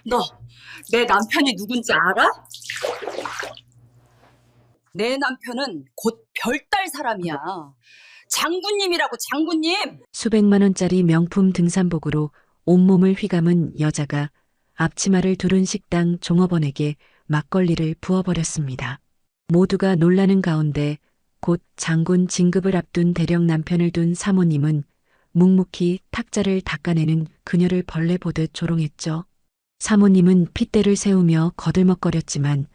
너, 내 남편이 누군지 알아? 내 남편은 곧 별딸 사람이야. 장군님이라고, 장군님! 수백만 원짜리 명품 등산복으로 온몸을 휘감은 여자가 앞치마를 두른 식당 종업원에게 막걸리를 부어버렸습니다. 모두가 놀라는 가운데 곧 장군 진급을 앞둔 대령 남편을 둔 사모님은 묵묵히 탁자를 닦아내는 그녀를 벌레 보듯 조롱했죠. 사모님은 핏대를 세우며 거들먹거렸지만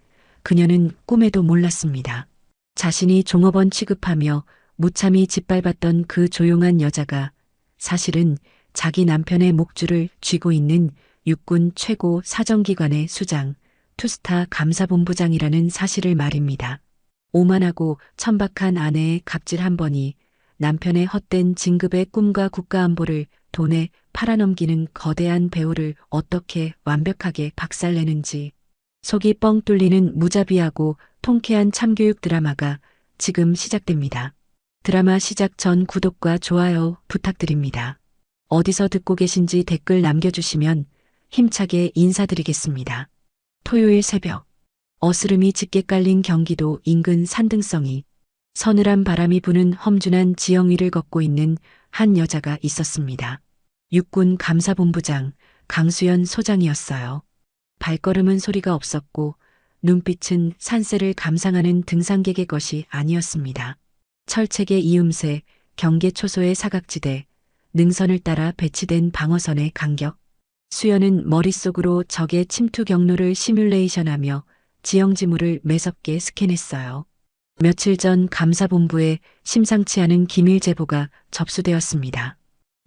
그녀는 꿈에도 몰랐습니다. 자신이 종업원 취급하며 무참히 짓밟았던 그 조용한 여자가 사실은 자기 남편의 목줄을 쥐고 있는 육군 최고 사정기관의 수장, 투스타 감사본부장이라는 사실을 말입니다. 오만하고 천박한 아내의 갑질 한 번이 남편의 헛된 진급의 꿈과 국가안보를 돈에 팔아넘기는 거대한 배우를 어떻게 완벽하게 박살내는지 속이 뻥 뚫리는 무자비하고 통쾌한 참교육 드라마가 지금 시작됩니다. 드라마 시작 전 구독과 좋아요 부탁드립니다. 어디서 듣고 계신지 댓글 남겨주시면 힘차게 인사드리겠습니다. 토요일 새벽 어스름이 짙게 깔린 경기도 인근 산등성이 서늘한 바람이 부는 험준한 지형 위를 걷고 있는 한 여자가 있었습니다. 육군 감사본부장 강수연 소장이었어요. 발걸음은 소리가 없었고 눈빛은 산세를 감상하는 등산객의 것이 아니었습니다. 철책의 이음새, 경계 초소의 사각지대, 능선을 따라 배치된 방어선의 간격. 수연은 머릿속으로 적의 침투 경로를 시뮬레이션하며 지형지물을 매섭게 스캔했어요. 며칠 전 감사본부에 심상치 않은 기밀 제보가 접수되었습니다.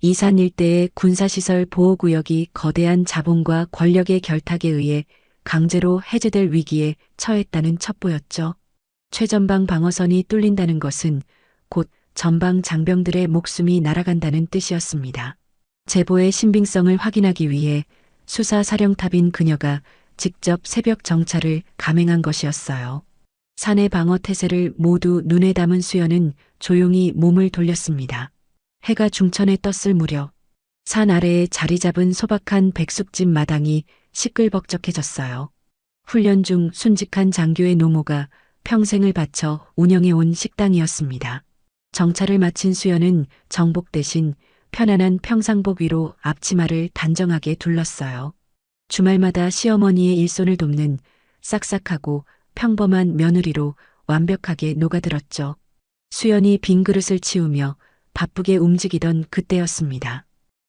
이산 일대의 군사시설 보호구역이 거대한 자본과 권력의 결탁에 의해 강제로 해제될 위기에 처했다는 첩보였죠. 최전방 방어선이 뚫린다는 것은 곧 전방 장병들의 목숨이 날아간다는 뜻이었습니다. 제보의 신빙성을 확인하기 위해 수사사령탑인 그녀가 직접 새벽 정찰을 감행한 것이었어요. 산의 방어 태세를 모두 눈에 담은 수연은 조용히 몸을 돌렸습니다. 해가 중천에 떴을 무렵 산 아래에 자리 잡은 소박한 백숙집 마당이 시끌벅적해졌어요. 훈련 중 순직한 장교의 노모가 평생을 바쳐 운영해온 식당이었습니다. 정찰을 마친 수연은 정복 대신 편안한 평상복 위로 앞치마를 단정하게 둘렀어요. 주말마다 시어머니의 일손을 돕는 싹싹하고 평범한 며느리로 완벽하게 녹아들었죠. 수연이 빈 그릇을 치우며 바쁘게 움직이던 그때였습니다.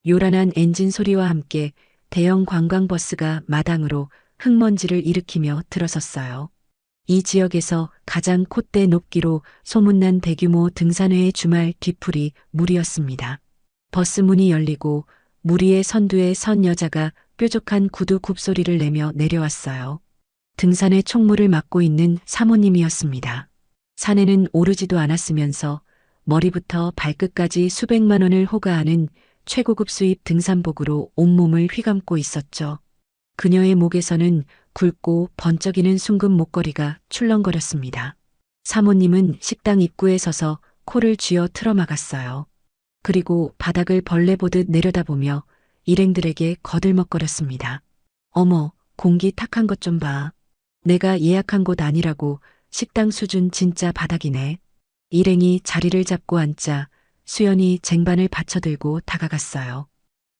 요란한 엔진 소리와 함께 대형 관광버스가 마당으로 흙먼지를 일으키며 들어섰어요. 이 지역에서 가장 콧대 높기로 소문난 대규모 등산회의 주말 뒤풀이 무리였습니다. 버스 문이 열리고 무리의 선두에 선 여자가 뾰족한 구두 굽소리를 내며 내려왔어요. 등산의 총무를 맡고 있는 사모님이었습니다. 산에는 오르지도 않았으면서 머리부터 발끝까지 수백만 원을 호가하는 최고급 수입 등산복으로 온몸을 휘감고 있었죠. 그녀의 목에서는 굵고 번쩍이는 숭근 목걸이가 출렁거렸습니다. 사모님은 식당 입구에 서서 코를 쥐어 틀어막았어요. 그리고 바닥을 벌레 보듯 내려다보며 일행들에게 거들먹거렸습니다. 어머, 공기 탁한 것 좀 봐. 내가 예약한 곳 아니라고 식당 수준 진짜 바닥이네. 일행이 자리를 잡고 앉자 수연이 쟁반을 받쳐들고 다가갔어요.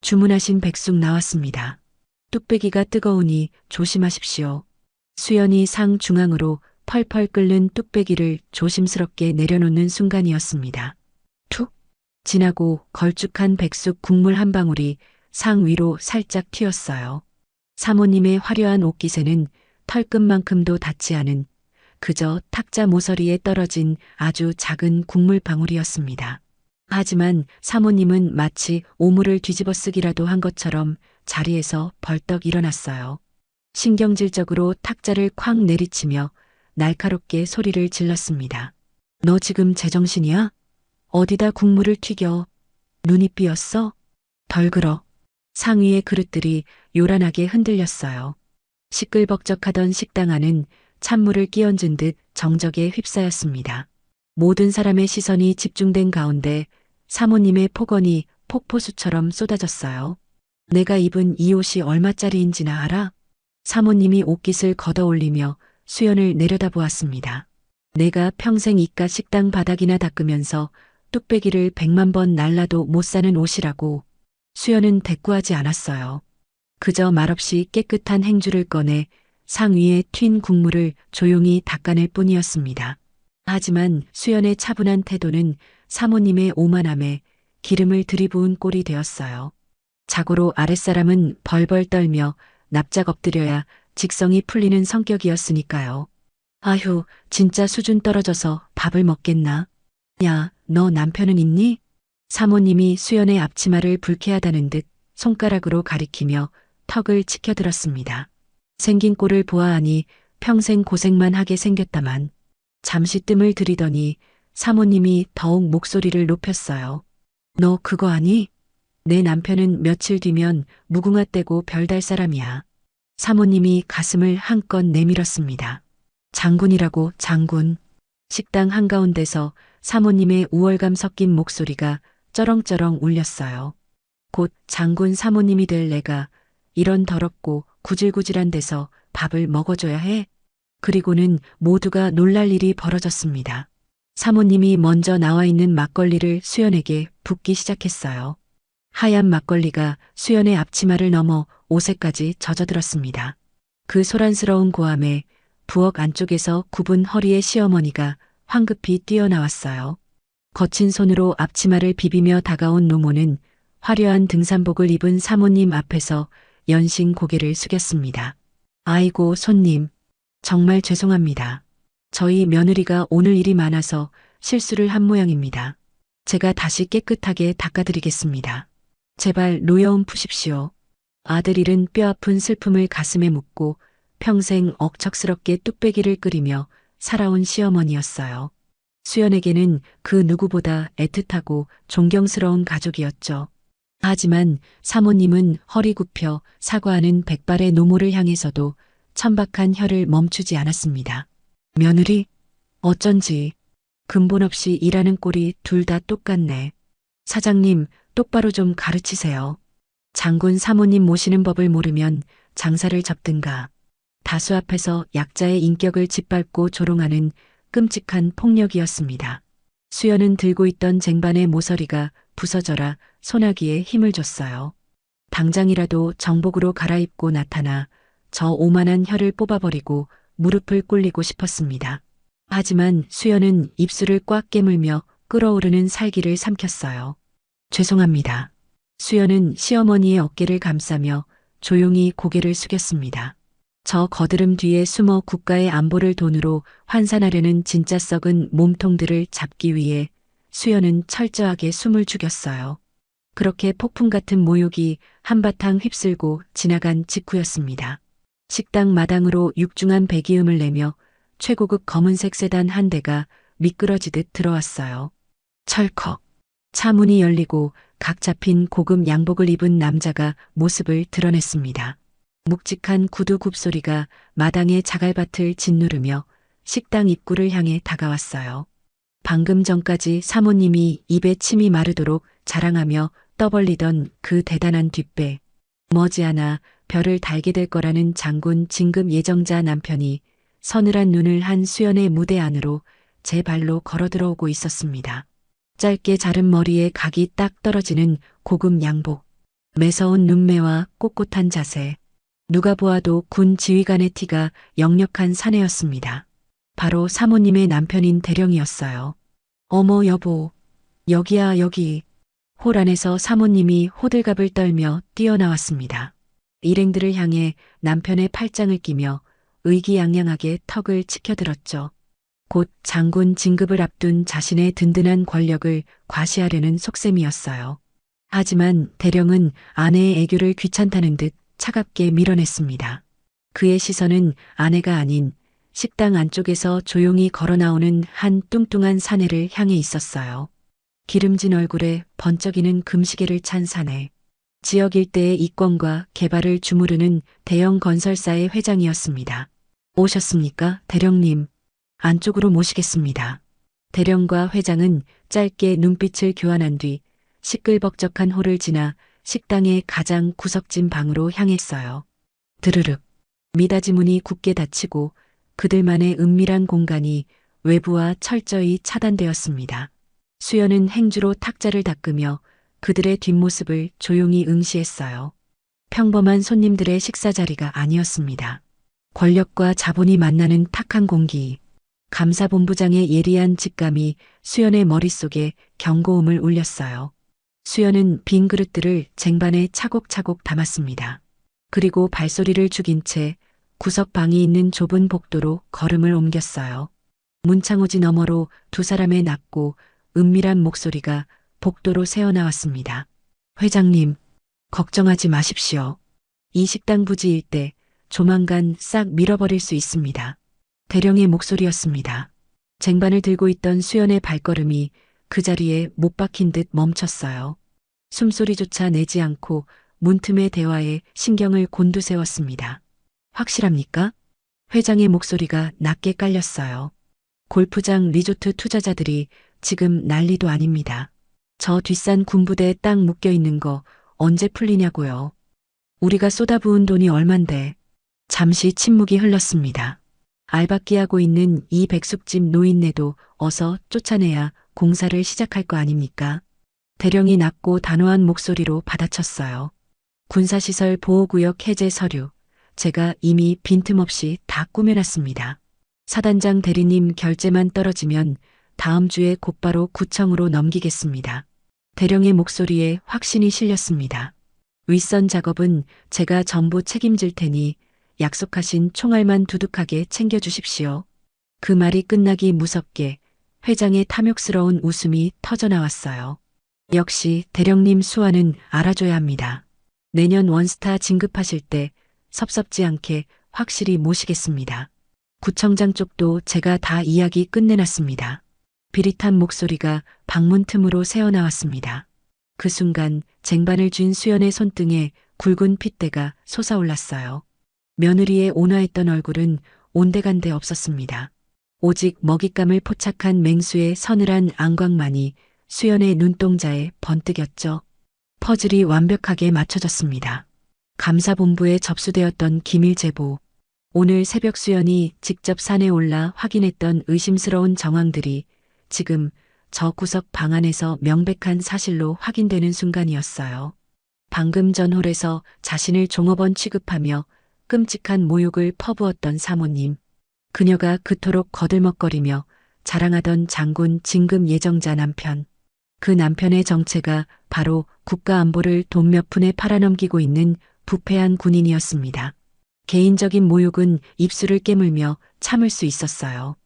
주문하신 백숙 나왔습니다. 뚝배기가 뜨거우니 조심하십시오. 수연이 상 중앙으로 펄펄 끓는 뚝배기를 조심스럽게 내려놓는 순간이었습니다. 툭! 진하고 걸쭉한 백숙 국물 한 방울이 상 위로 살짝 튀었어요. 사모님의 화려한 옷깃에는 털끝만큼도 닿지 않은 그저 탁자 모서리에 떨어진 아주 작은 국물 방울이었습니다. 하지만 사모님은 마치 오물을 뒤집어 쓰기라도 한 것처럼 자리에서 벌떡 일어났어요. 신경질적으로 탁자를 쾅 내리치며 날카롭게 소리를 질렀습니다. 너 지금 제정신이야? 어디다 국물을 튀겨? 눈이 삐었어? 덜 그러. 상위의 그릇들이 요란하게 흔들렸어요. 시끌벅적하던 식당 안은 찬물을 끼얹은 듯 정적에 휩싸였습니다. 모든 사람의 시선이 집중된 가운데 사모님의 폭언이 폭포수처럼 쏟아졌어요. 내가 입은 이 옷이 얼마짜리인지나 알아? 사모님이 옷깃을 걷어올리며 수연을 내려다보았습니다. 내가 평생 이깟 식당 바닥이나 닦으면서 뚝배기를 100만 번 날라도 못 사는 옷이라고. 수연은 대꾸하지 않았어요. 그저 말없이 깨끗한 행주를 꺼내 상 위에 튄 국물을 조용히 닦아낼 뿐이었습니다. 하지만 수연의 차분한 태도는 사모님의 오만함에 기름을 들이부은 꼴이 되었어요. 자고로 아랫사람은 벌벌 떨며 납작 엎드려야 직성이 풀리는 성격이었으니까요. 아휴, 진짜 수준 떨어져서 밥을 먹겠나? 야, 너 남편은 있니? 사모님이 수연의 앞치마를 불쾌하다는 듯 손가락으로 가리키며 턱을 치켜들었습니다. 생긴 꼴을 보아하니 평생 고생만 하게 생겼다만. 잠시 뜸을 들이더니 사모님이 더욱 목소리를 높였어요. 너 그거 아니? 내 남편은 며칠 뒤면 무궁화 떼고 별달 사람이야. 사모님이 가슴을 한껏 내밀었습니다. 장군이라고, 장군. 식당 한가운데서 사모님의 우월감 섞인 목소리가 쩌렁쩌렁 울렸어요. 곧 장군 사모님이 될 내가 이런 더럽고 구질구질한 데서 밥을 먹어줘야 해? 그리고는 모두가 놀랄 일이 벌어졌습니다. 사모님이 먼저 나와 있는 막걸리를 수연에게 붓기 시작했어요. 하얀 막걸리가 수연의 앞치마를 넘어 옷에까지 젖어들었습니다. 그 소란스러운 고함에 부엌 안쪽에서 굽은 허리의 시어머니가 황급히 뛰어나왔어요. 거친 손으로 앞치마를 비비며 다가온 노모는 화려한 등산복을 입은 사모님 앞에서 연신 고개를 숙였습니다. 아이고, 손님. 정말 죄송합니다. 저희 며느리가 오늘 일이 많아서 실수를 한 모양입니다. 제가 다시 깨끗하게 닦아드리겠습니다. 제발 노여움 푸십시오. 아들 잃은 뼈아픈 슬픔을 가슴에 묻고 평생 억척스럽게 뚝배기를 끓이며 살아온 시어머니였어요. 수연에게는 그 누구보다 애틋하고 존경스러운 가족이었죠. 하지만 사모님은 허리 굽혀 사과하는 백발의 노모를 향해서도 천박한 혀를 멈추지 않았습니다. 며느리? 어쩐지 근본 없이 일하는 꼴이 둘 다 똑같네. 사장님, 똑바로 좀 가르치세요. 장군 사모님 모시는 법을 모르면 장사를 접든가. 다수 앞에서 약자의 인격을 짓밟고 조롱하는 끔찍한 폭력이었습니다. 수연은 들고 있던 쟁반의 모서리가 부서져라 소나기에 힘을 줬어요. 당장이라도 정복으로 갈아입고 나타나 저 오만한 혀를 뽑아버리고 무릎을 꿇리고 싶었습니다. 하지만 수연은 입술을 꽉 깨물며 끓어오르는 살기를 삼켰어요. 죄송합니다. 수연은 시어머니의 어깨를 감싸며 조용히 고개를 숙였습니다. 저 거드름 뒤에 숨어 국가의 안보를 돈으로 환산하려는 진짜 썩은 몸통들을 잡기 위해 수연은 철저하게 숨을 죽였어요. 그렇게 폭풍 같은 모욕이 한바탕 휩쓸고 지나간 직후였습니다. 식당 마당으로 육중한 배기음을 내며 최고급 검은색 세단 한 대가 미끄러지듯 들어왔어요. 철컥. 차 문이 열리고 각 잡힌 고급 양복을 입은 남자가 모습을 드러냈습니다. 묵직한 구두 굽소리가 마당의 자갈밭을 짓누르며 식당 입구를 향해 다가왔어요. 방금 전까지 사모님이 입에 침이 마르도록 자랑하며 떠벌리던 그 대단한 뒷배. 머지않아 별을 달게 될 거라는 장군 진급 예정자 남편이 서늘한 눈을 한 수연의 무대 안으로 제 발로 걸어 들어오고 있었습니다. 짧게 자른 머리에 각이 딱 떨어지는 고급 양복. 매서운 눈매와 꼿꼿한 자세. 누가 보아도 군 지휘관의 티가 역력한 사내였습니다. 바로 사모님의 남편인 대령이었어요. 어머 여보. 여기야 여기. 홀 안에서 사모님이 호들갑을 떨며 뛰어나왔습니다. 일행들을 향해 남편의 팔짱을 끼며 의기양양하게 턱을 치켜들었죠. 곧 장군 진급을 앞둔 자신의 든든한 권력을 과시하려는 속셈이었어요. 하지만 대령은 아내의 애교를 귀찮다는 듯 차갑게 밀어냈습니다. 그의 시선은 아내가 아닌 식당 안쪽에서 조용히 걸어나오는 한 뚱뚱한 사내를 향해 있었어요. 기름진 얼굴에 번쩍이는 금시계를 찬 사내. 지역 일대의 이권과 개발을 주무르는 대형 건설사의 회장이었습니다. 오셨습니까, 대령님? 안쪽으로 모시겠습니다. 대령과 회장은 짧게 눈빛을 교환한 뒤 시끌벅적한 홀을 지나 식당의 가장 구석진 방으로 향했어요. 드르륵. 미닫이 문이 굳게 닫히고 그들만의 은밀한 공간이 외부와 철저히 차단되었습니다. 수연은 행주로 탁자를 닦으며 그들의 뒷모습을 조용히 응시했어요. 평범한 손님들의 식사 자리가 아니었습니다. 권력과 자본이 만나는 탁한 공기, 감사본부장의 예리한 직감이 수연의 머릿속에 경고음을 울렸어요. 수연은 빈 그릇들을 쟁반에 차곡차곡 담았습니다. 그리고 발소리를 죽인 채 구석방이 있는 좁은 복도로 걸음을 옮겼어요. 문창호지 너머로 두 사람의 낮고 은밀한 목소리가 복도로 새어나왔습니다. 회장님, 걱정하지 마십시오. 이 식당 부지 일대 조만간 싹 밀어버릴 수 있습니다. 대령의 목소리였습니다. 쟁반을 들고 있던 수연의 발걸음이 그 자리에 못 박힌 듯 멈췄어요. 숨소리조차 내지 않고 문틈의 대화에 신경을 곤두세웠습니다. 확실합니까? 회장의 목소리가 낮게 깔렸어요. 골프장 리조트 투자자들이 지금 난리도 아닙니다. 저 뒷산 군부대에 딱 묶여 있는 거 언제 풀리냐고요. 우리가 쏟아부은 돈이 얼만데. 잠시 침묵이 흘렀습니다. 알박기하고 있는 이 백숙집 노인네도 어서 쫓아내야 공사를 시작할 거 아닙니까? 대령이 낮고 단호한 목소리로 받아쳤어요. 군사시설 보호구역 해제 서류, 제가 이미 빈틈없이 다 꾸며놨습니다. 사단장 대리님 결재만 떨어지면 다음 주에 곧바로 구청으로 넘기겠습니다. 대령의 목소리에 확신이 실렸습니다. 윗선 작업은 제가 전부 책임질 테니 약속하신 총알만 두둑하게 챙겨주십시오. 그 말이 끝나기 무섭게 회장의 탐욕스러운 웃음이 터져나왔어요. 역시 대령님 수완은 알아줘야 합니다. 내년 원스타 진급하실 때 섭섭지 않게 확실히 모시겠습니다. 구청장 쪽도 제가 다 이야기 끝내놨습니다. 비릿한 목소리가 방문 틈으로 새어나왔습니다. 그 순간 쟁반을 쥔 수연의 손등에 굵은 핏대가 솟아올랐어요. 며느리의 온화했던 얼굴은 온데간데 없었습니다. 오직 먹잇감을 포착한 맹수의 서늘한 안광만이 수연의 눈동자에 번뜩였죠. 퍼즐이 완벽하게 맞춰졌습니다. 감사본부에 접수되었던 기밀 제보, 오늘 새벽 수연이 직접 산에 올라 확인했던 의심스러운 정황들이 지금 저 구석 방 안에서 명백한 사실로 확인되는 순간이었어요. 방금 전 홀에서 자신을 종업원 취급하며 끔찍한 모욕을 퍼부었던 사모님. 그녀가 그토록 거들먹거리며 자랑하던 장군 진급 예정자 남편. 그 남편의 정체가 바로 국가안보를 돈 몇 푼에 팔아넘기고 있는 부패한 군인이었습니다. 개인적인 모욕은 입술을 깨물며 참을 수 있었어요.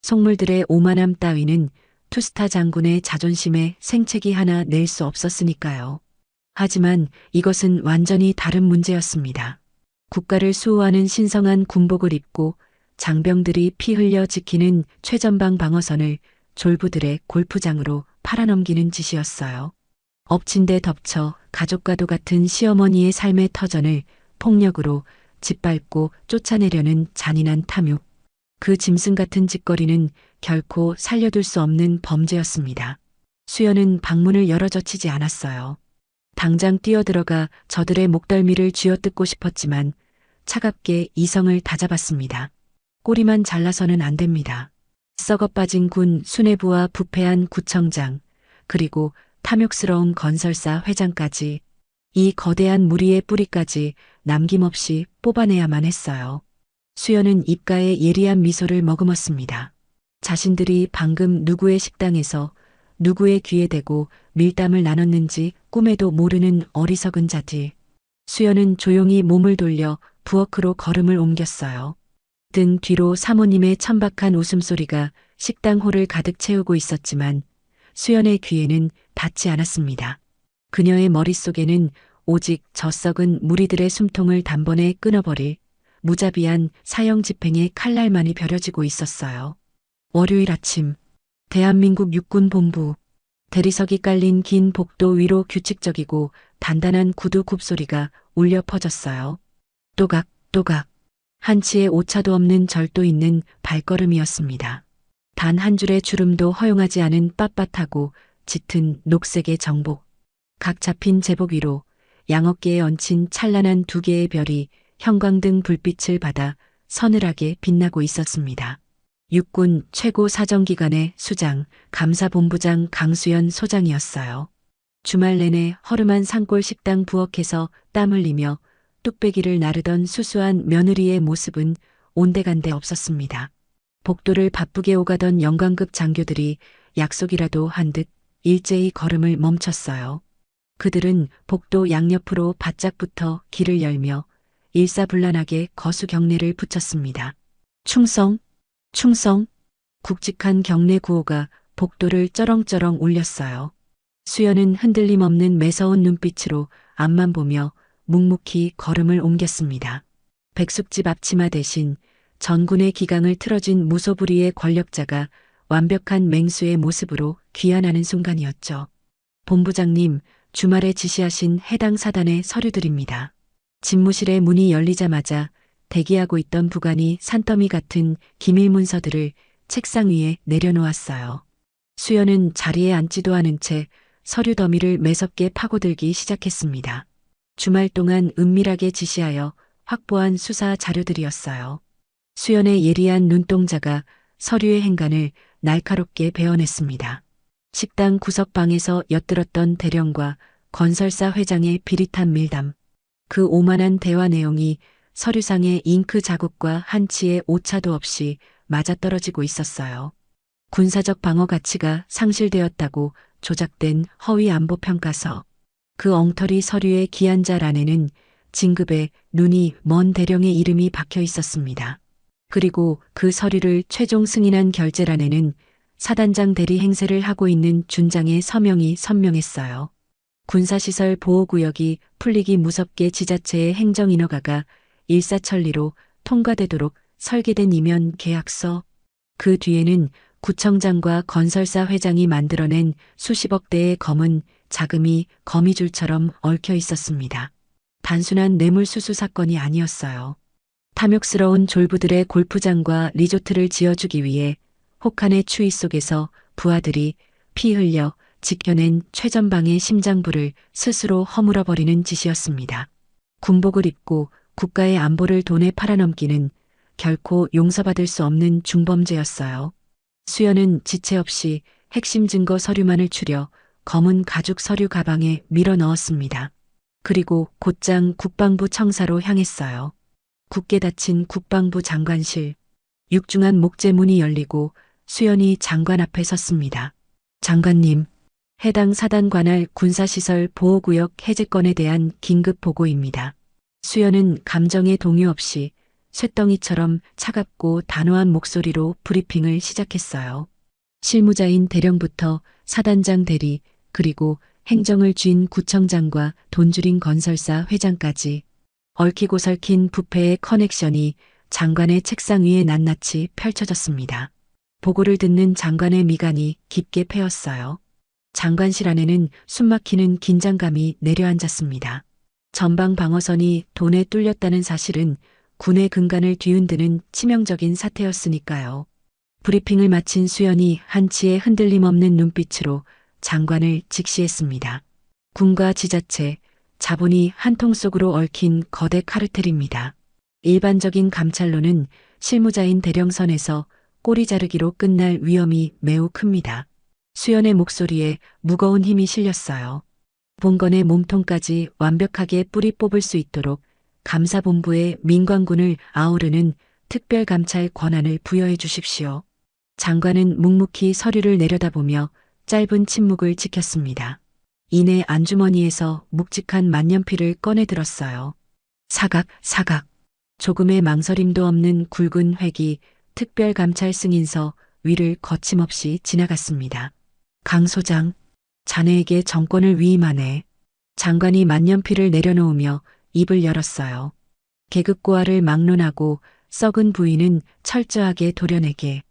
속물들의 오만함 따위는 투스타 장군의 자존심에 생채기 하나 낼 수 없었으니까요. 하지만 이것은 완전히 다른 문제였습니다. 국가를 수호하는 신성한 군복을 입고 장병들이 피 흘려 지키는 최전방 방어선을 졸부들의 골프장으로 팔아넘기는 짓이었어요. 엎친 데 덮쳐 가족과도 같은 시어머니의 삶의 터전을 폭력으로 짓밟고 쫓아내려는 잔인한 탐욕. 그 짐승 같은 짓거리는 결코 살려둘 수 없는 범죄였습니다. 수연은 방문을 열어젖히지 않았어요. 당장 뛰어들어가 저들의 목덜미를 쥐어뜯고 싶었지만 차갑게 이성을 다잡았습니다. 꼬리만 잘라서는 안 됩니다. 썩어 빠진 군 수뇌부와 부패한 구청장, 그리고 탐욕스러운 건설사 회장까지, 이 거대한 무리의 뿌리까지 남김없이 뽑아내야만 했어요. 수연은 입가에 예리한 미소를 머금었습니다. 자신들이 방금 누구의 식당에서 누구의 귀에 대고 밀담을 나눴는지 꿈에도 모르는 어리석은 자들. 수연은 조용히 몸을 돌려 부엌으로 걸음을 옮겼어요. 등 뒤로 사모님의 천박한 웃음소리가 식당 홀을 가득 채우고 있었지만 수연의 귀에는 닿지 않았습니다. 그녀의 머릿속에는 오직 저 썩은 무리들의 숨통을 단번에 끊어버릴 무자비한 사형 집행의 칼날만이 벼려지고 있었어요. 월요일 아침, 대한민국 육군본부, 대리석이 깔린 긴 복도 위로 규칙적이고 단단한 구두 굽소리가 울려 퍼졌어요. 또각또각, 한치의 오차도 없는 절도 있는 발걸음이었습니다. 단 한 줄의 주름도 허용하지 않은 빳빳하고 짙은 녹색의 정복. 각 잡힌 제복 위로 양어깨에 얹힌 찬란한 두 개의 별이 형광등 불빛을 받아 서늘하게 빛나고 있었습니다. 육군 최고 사정기관의 수장, 감사본부장 강수연 소장이었어요. 주말 내내 허름한 산골 식당 부엌에서 땀 흘리며 뚝배기를 나르던 수수한 며느리의 모습은 온데간데 없었습니다. 복도를 바쁘게 오가던 영광급 장교들이 약속이라도 한 듯 일제히 걸음을 멈췄어요. 그들은 복도 양옆으로 바짝 붙어 길을 열며 일사불란하게 거수 경례를 붙였습니다. 충성, 충성. 굵직한 경례 구호가 복도를 쩌렁쩌렁 울렸어요. 수연은 흔들림 없는 매서운 눈빛으로 앞만 보며 묵묵히 걸음을 옮겼습니다. 백숙집 앞치마 대신 전군의 기강을 틀어진 무소불위의 권력자가 완벽한 맹수의 모습으로 귀환하는 순간이었죠. 본부장님, 주말에 지시하신 해당 사단의 서류들입니다. 집무실의 문이 열리자마자 대기하고 있던 부관이 산더미 같은 기밀 문서들을 책상 위에 내려놓았어요. 수연은 자리에 앉지도 않은 채 서류 더미를 매섭게 파고들기 시작했습니다. 주말 동안 은밀하게 지시하여 확보한 수사 자료들이었어요. 수연의 예리한 눈동자가 서류의 행간을 날카롭게 베어냈습니다. 식당 구석방에서 엿들었던 대령과 건설사 회장의 비릿한 밀담, 그 오만한 대화 내용이 서류상의 잉크 자국과 한치의 오차도 없이 맞아떨어지고 있었어요. 군사적 방어 가치가 상실되었다고 조작된 허위 안보 평가서. 그 엉터리 서류의 기한자란에는 진급에 눈이 먼 대령의 이름이 박혀 있었습니다. 그리고 그 서류를 최종 승인한 결재란에는 사단장 대리 행세를 하고 있는 준장의 서명이 선명했어요. 군사시설 보호구역이 풀리기 무섭게 지자체의 행정인허가가 일사천리로 통과되도록 설계된 이면 계약서. 그 뒤에는 구청장과 건설사 회장이 만들어낸 수십억 대의 검은 자금이 거미줄처럼 얽혀 있었습니다. 단순한 뇌물수수 사건이 아니었어요. 탐욕스러운 졸부들의 골프장과 리조트를 지어주기 위해 혹한의 추위 속에서 부하들이 피 흘려 지켜낸 최전방의 심장부를 스스로 허물어버리는 짓이었습니다. 군복을 입고 국가의 안보를 돈에 팔아넘기는 결코 용서받을 수 없는 중범죄였어요. 수연은 지체 없이 핵심 증거 서류만을 추려 검은 가죽 서류 가방에 밀어 넣었습니다. 그리고 곧장 국방부 청사로 향했어요. 굳게 닫힌 국방부 장관실. 육중한 목재문이 열리고 수연이 장관 앞에 섰습니다. 장관님, 해당 사단 관할 군사시설 보호구역 해제건에 대한 긴급 보고입니다. 수연은 감정의 동요 없이 쇳덩이처럼 차갑고 단호한 목소리로 브리핑을 시작했어요. 실무자인 대령부터 사단장 대리, 그리고 행정을 쥔 구청장과 돈줄인 건설사 회장까지 얽히고 설킨 부패의 커넥션이 장관의 책상 위에 낱낱이 펼쳐졌습니다. 보고를 듣는 장관의 미간이 깊게 패였어요. 장관실 안에는 숨막히는 긴장감이 내려앉았습니다. 전방 방어선이 돈에 뚫렸다는 사실은 군의 근간을 뒤흔드는 치명적인 사태였으니까요. 브리핑을 마친 수연이 한치의 흔들림 없는 눈빛으로 장관을 직시했습니다. 군과 지자체, 자본이 한 통 속으로 얽힌 거대 카르텔입니다. 일반적인 감찰로는 실무자인 대령선에서 꼬리 자르기로 끝날 위험이 매우 큽니다. 수연의 목소리에 무거운 힘이 실렸어요. 본건의 몸통까지 완벽하게 뿌리 뽑을 수 있도록 감사본부에 민관군을 아우르는 특별감찰 권한을 부여해 주십시오. 장관은 묵묵히 서류를 내려다보며 짧은 침묵을 지켰습니다. 이내 안주머니에서 묵직한 만년필을 꺼내 들었어요. 사각, 사각. 조금의 망설임도 없는 굵은 획이 특별감찰 승인서 위를 거침없이 지나갔습니다. 강 소장, 자네에게 정권을 위임하네. 장관이 만년필을 내려놓으며 입을 열었어요. 계급고하를 막론하고 썩은 부인은 철저하게 도려내게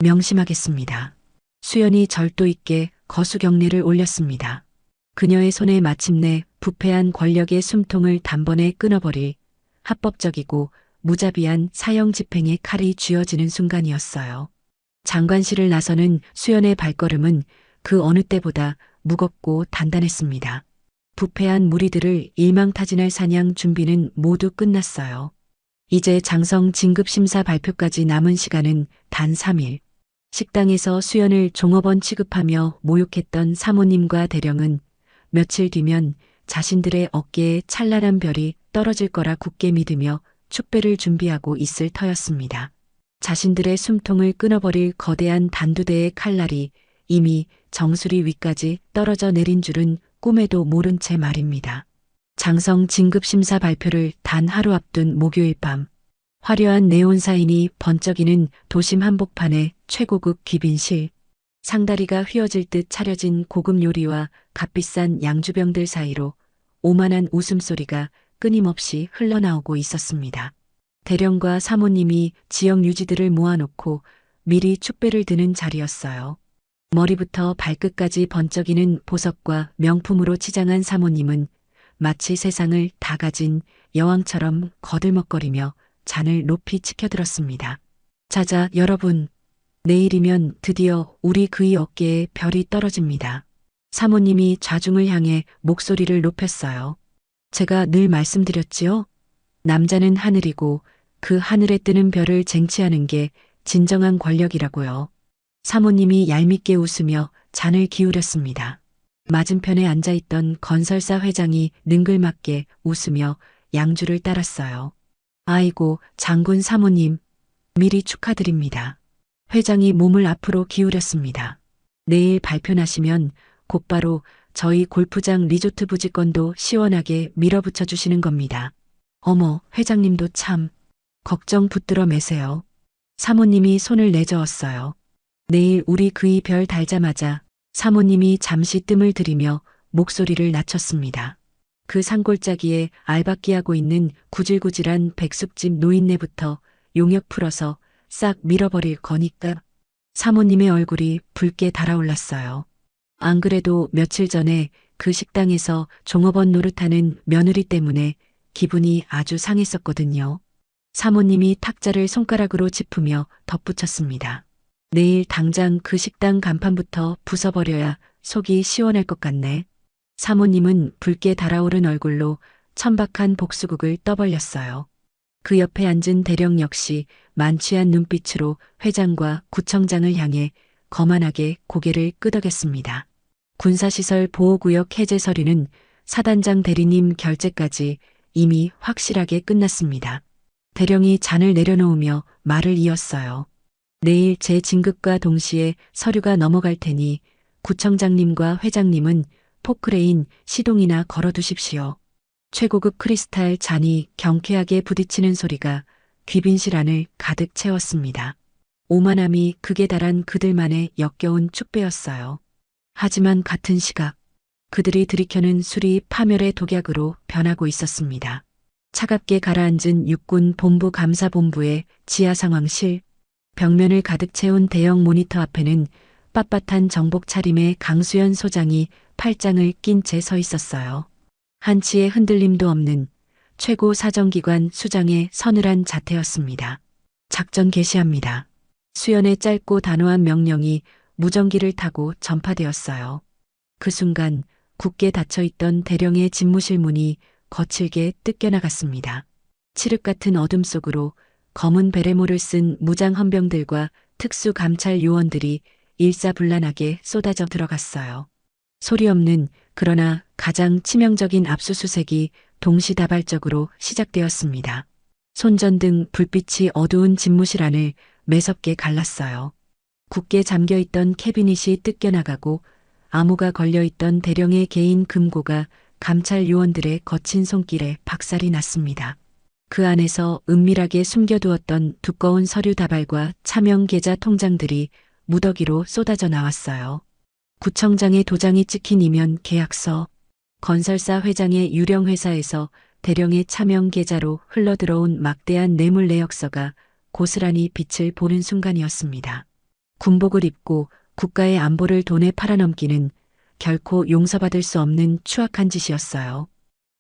명심하겠습니다. 수연이 절도 있게 거수경례를 올렸습니다. 그녀의 손에 마침내 부패한 권력의 숨통을 단번에 끊어버릴 합법적이고 무자비한 사형 집행의 칼이 쥐어지는 순간이었어요. 장관실을 나서는 수연의 발걸음은 그 어느 때보다 무겁고 단단했습니다. 부패한 무리들을 일망타진할 사냥 준비는 모두 끝났어요. 이제 장성 진급심사 발표까지 남은 시간은 단 3일. 식당에서 수연을 종업원 취급하며 모욕했던 사모님과 대령은 며칠 뒤면 자신들의 어깨에 찬란한 별이 떨어질 거라 굳게 믿으며 축배를 준비하고 있을 터였습니다. 자신들의 숨통을 끊어버릴 거대한 단두대의 칼날이 이미 정수리 위까지 떨어져 내린 줄은 꿈에도 모른 채 말입니다. 장성 진급심사 발표를 단 하루 앞둔 목요일 밤, 화려한 네온사인이 번쩍이는 도심 한복판의 최고급 귀빈실, 상다리가 휘어질 듯 차려진 고급 요리와 값비싼 양주병들 사이로 오만한 웃음소리가 끊임없이 흘러나오고 있었습니다. 대령과 사모님이 지역 유지들을 모아놓고 미리 축배를 드는 자리였어요. 머리부터 발끝까지 번쩍이는 보석과 명품으로 치장한 사모님은 마치 세상을 다 가진 여왕처럼 거들먹거리며 잔을 높이 치켜들었습니다. 자자, 여러분. 내일이면 드디어 우리 그의 어깨에 별이 떨어집니다. 사모님이 좌중을 향해 목소리를 높였어요. 제가 늘 말씀드렸지요? 남자는 하늘이고 그 하늘에 뜨는 별을 쟁취하는 게 진정한 권력이라고요. 사모님이 얄밉게 웃으며 잔을 기울였습니다. 맞은편에 앉아있던 건설사 회장이 능글맞게 웃으며 양주를 따랐어요. 아이고, 장군 사모님, 미리 축하드립니다. 회장이 몸을 앞으로 기울였습니다. 내일 발표나시면 곧바로 저희 골프장 리조트 부지건도 시원하게 밀어붙여 주시는 겁니다. 어머, 회장님도 참 걱정 붙들어 매세요. 사모님이 손을 내저었어요. 내일 우리 그이 별 달자마자 사모님이 잠시 뜸을 들이며 목소리를 낮췄습니다. 그 산골짜기에 알박기하고 있는 구질구질한 백숙집 노인네부터 용역 풀어서 싹 밀어버릴 거니까. 사모님의 얼굴이 붉게 달아올랐어요. 안 그래도 며칠 전에 그 식당에서 종업원 노릇하는 며느리 때문에 기분이 아주 상했었거든요. 사모님이 탁자를 손가락으로 짚으며 덧붙였습니다. 내일 당장 그 식당 간판부터 부숴버려야 속이 시원할 것 같네. 사모님은 붉게 달아오른 얼굴로 천박한 복수국을 떠벌렸어요. 그 옆에 앉은 대령 역시 만취한 눈빛으로 회장과 구청장을 향해 거만하게 고개를 끄덕였습니다. 군사시설 보호구역 해제 서류는 사단장 대리님 결재까지 이미 확실하게 끝났습니다. 대령이 잔을 내려놓으며 말을 이었어요. 내일 제 진급과 동시에 서류가 넘어갈 테니 구청장님과 회장님은 포크레인 시동이나 걸어두십시오. 최고급 크리스탈 잔이 경쾌하게 부딪히는 소리가 귀빈실 안을 가득 채웠습니다. 오만함이 극에 달한 그들만의 역겨운 축배였어요. 하지만 같은 시각 그들이 들이켜는 술이 파멸의 독약으로 변하고 있었습니다. 차갑게 가라앉은 육군 본부 감사본부의 지하 상황실, 벽면을 가득 채운 대형 모니터 앞에는 빳빳한 정복 차림의 강수연 소장이 팔짱을 낀 채 서 있었어요. 한치의 흔들림도 없는 최고 사정기관 수장의 서늘한 자태였습니다. 작전 개시합니다. 수연의 짧고 단호한 명령이 무전기를 타고 전파되었어요. 그 순간 굳게 닫혀있던 대령의 집무실 문이 거칠게 뜯겨나갔습니다. 칠흑 같은 어둠 속으로 검은 베레모를 쓴 무장 헌병들과 특수감찰 요원들이 일사불란하게 쏟아져 들어갔어요. 소리 없는 그러나 가장 치명적인 압수수색이 동시다발적으로 시작되었습니다. 손전등 불빛이 어두운 집무실 안을 매섭게 갈랐어요. 굳게 잠겨있던 캐비닛이 뜯겨나가고 암호가 걸려있던 대령의 개인 금고가 감찰 요원들의 거친 손길에 박살이 났습니다. 그 안에서 은밀하게 숨겨두었던 두꺼운 서류 다발과 차명 계좌 통장들이 무더기로 쏟아져 나왔어요. 구청장의 도장이 찍힌 이면 계약서, 건설사 회장의 유령 회사에서 대령의 차명 계좌로 흘러들어온 막대한 뇌물 내역서가 고스란히 빛을 보는 순간이었습니다. 군복을 입고 국가의 안보를 돈에 팔아넘기는 결코 용서받을 수 없는 추악한 짓이었어요.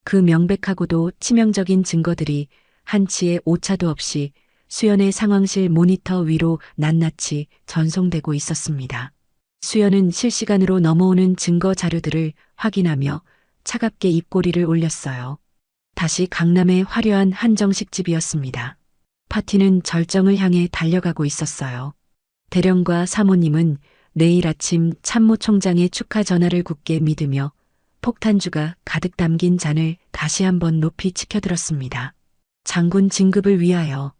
그 명백하고도 치명적인 증거들이 한치의 오차도 없이 수연의 상황실 모니터 위로 낱낱이 전송되고 있었습니다. 수연은 실시간으로 넘어오는 증거 자료들을 확인하며 차갑게 입꼬리를 올렸어요. 다시 강남의 화려한 한정식 집이었습니다. 파티는 절정을 향해 달려가고 있었어요. 대령과 사모님은 내일 아침 참모총장의 축하 전화를 굳게 믿으며 폭탄주가 가득 담긴 잔을 다시 한번 높이 치켜들었습니다. 장군 진급을 위하여.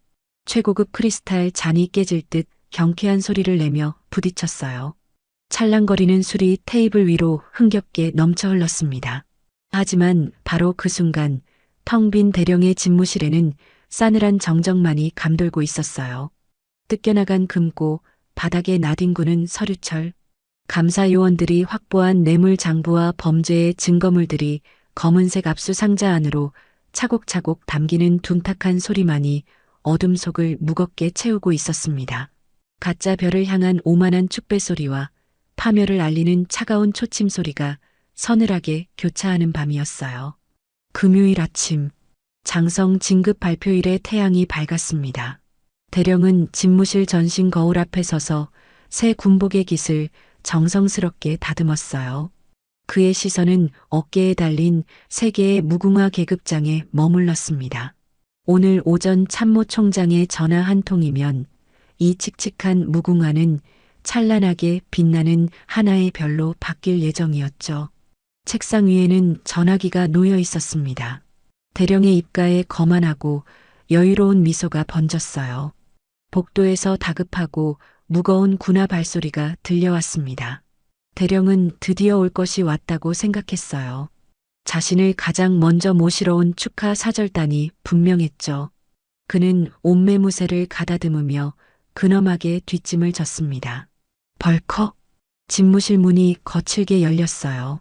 최고급 크리스탈 잔이 깨질 듯 경쾌한 소리를 내며 부딪혔어요. 찰랑거리는 술이 테이블 위로 흥겹게 넘쳐 흘렀습니다. 하지만 바로 그 순간 텅 빈 대령의 집무실에는 싸늘한 정적만이 감돌고 있었어요. 뜯겨나간 금고, 바닥에 나뒹구는 서류철, 감사요원들이 확보한 뇌물 장부와 범죄의 증거물들이 검은색 압수 상자 안으로 차곡차곡 담기는 둔탁한 소리만이 어둠 속을 무겁게 채우고 있었습니다. 가짜 별을 향한 오만한 축배 소리와 파멸을 알리는 차가운 초침 소리가 서늘하게 교차하는 밤이었어요. 금요일 아침, 장성 진급 발표일의 태양이 밝았습니다. 대령은 집무실 전신 거울 앞에 서서 새 군복의 깃을 정성스럽게 다듬었어요. 그의 시선은 어깨에 달린 세 개의 무궁화 계급장에 머물렀습니다. 오늘 오전 참모총장의 전화 한 통이면 이 칙칙한 무궁화는 찬란하게 빛나는 하나의 별로 바뀔 예정이었죠. 책상 위에는 전화기가 놓여 있었습니다. 대령의 입가에 거만하고 여유로운 미소가 번졌어요. 복도에서 다급하고 무거운 군화 발소리가 들려왔습니다. 대령은 드디어 올 것이 왔다고 생각했어요. 자신을 가장 먼저 모시러 온 축하 사절단이 분명했죠. 그는 옷매무새를 가다듬으며 근엄하게 뒷짐을 졌습니다. 벌컥 집무실 문이 거칠게 열렸어요.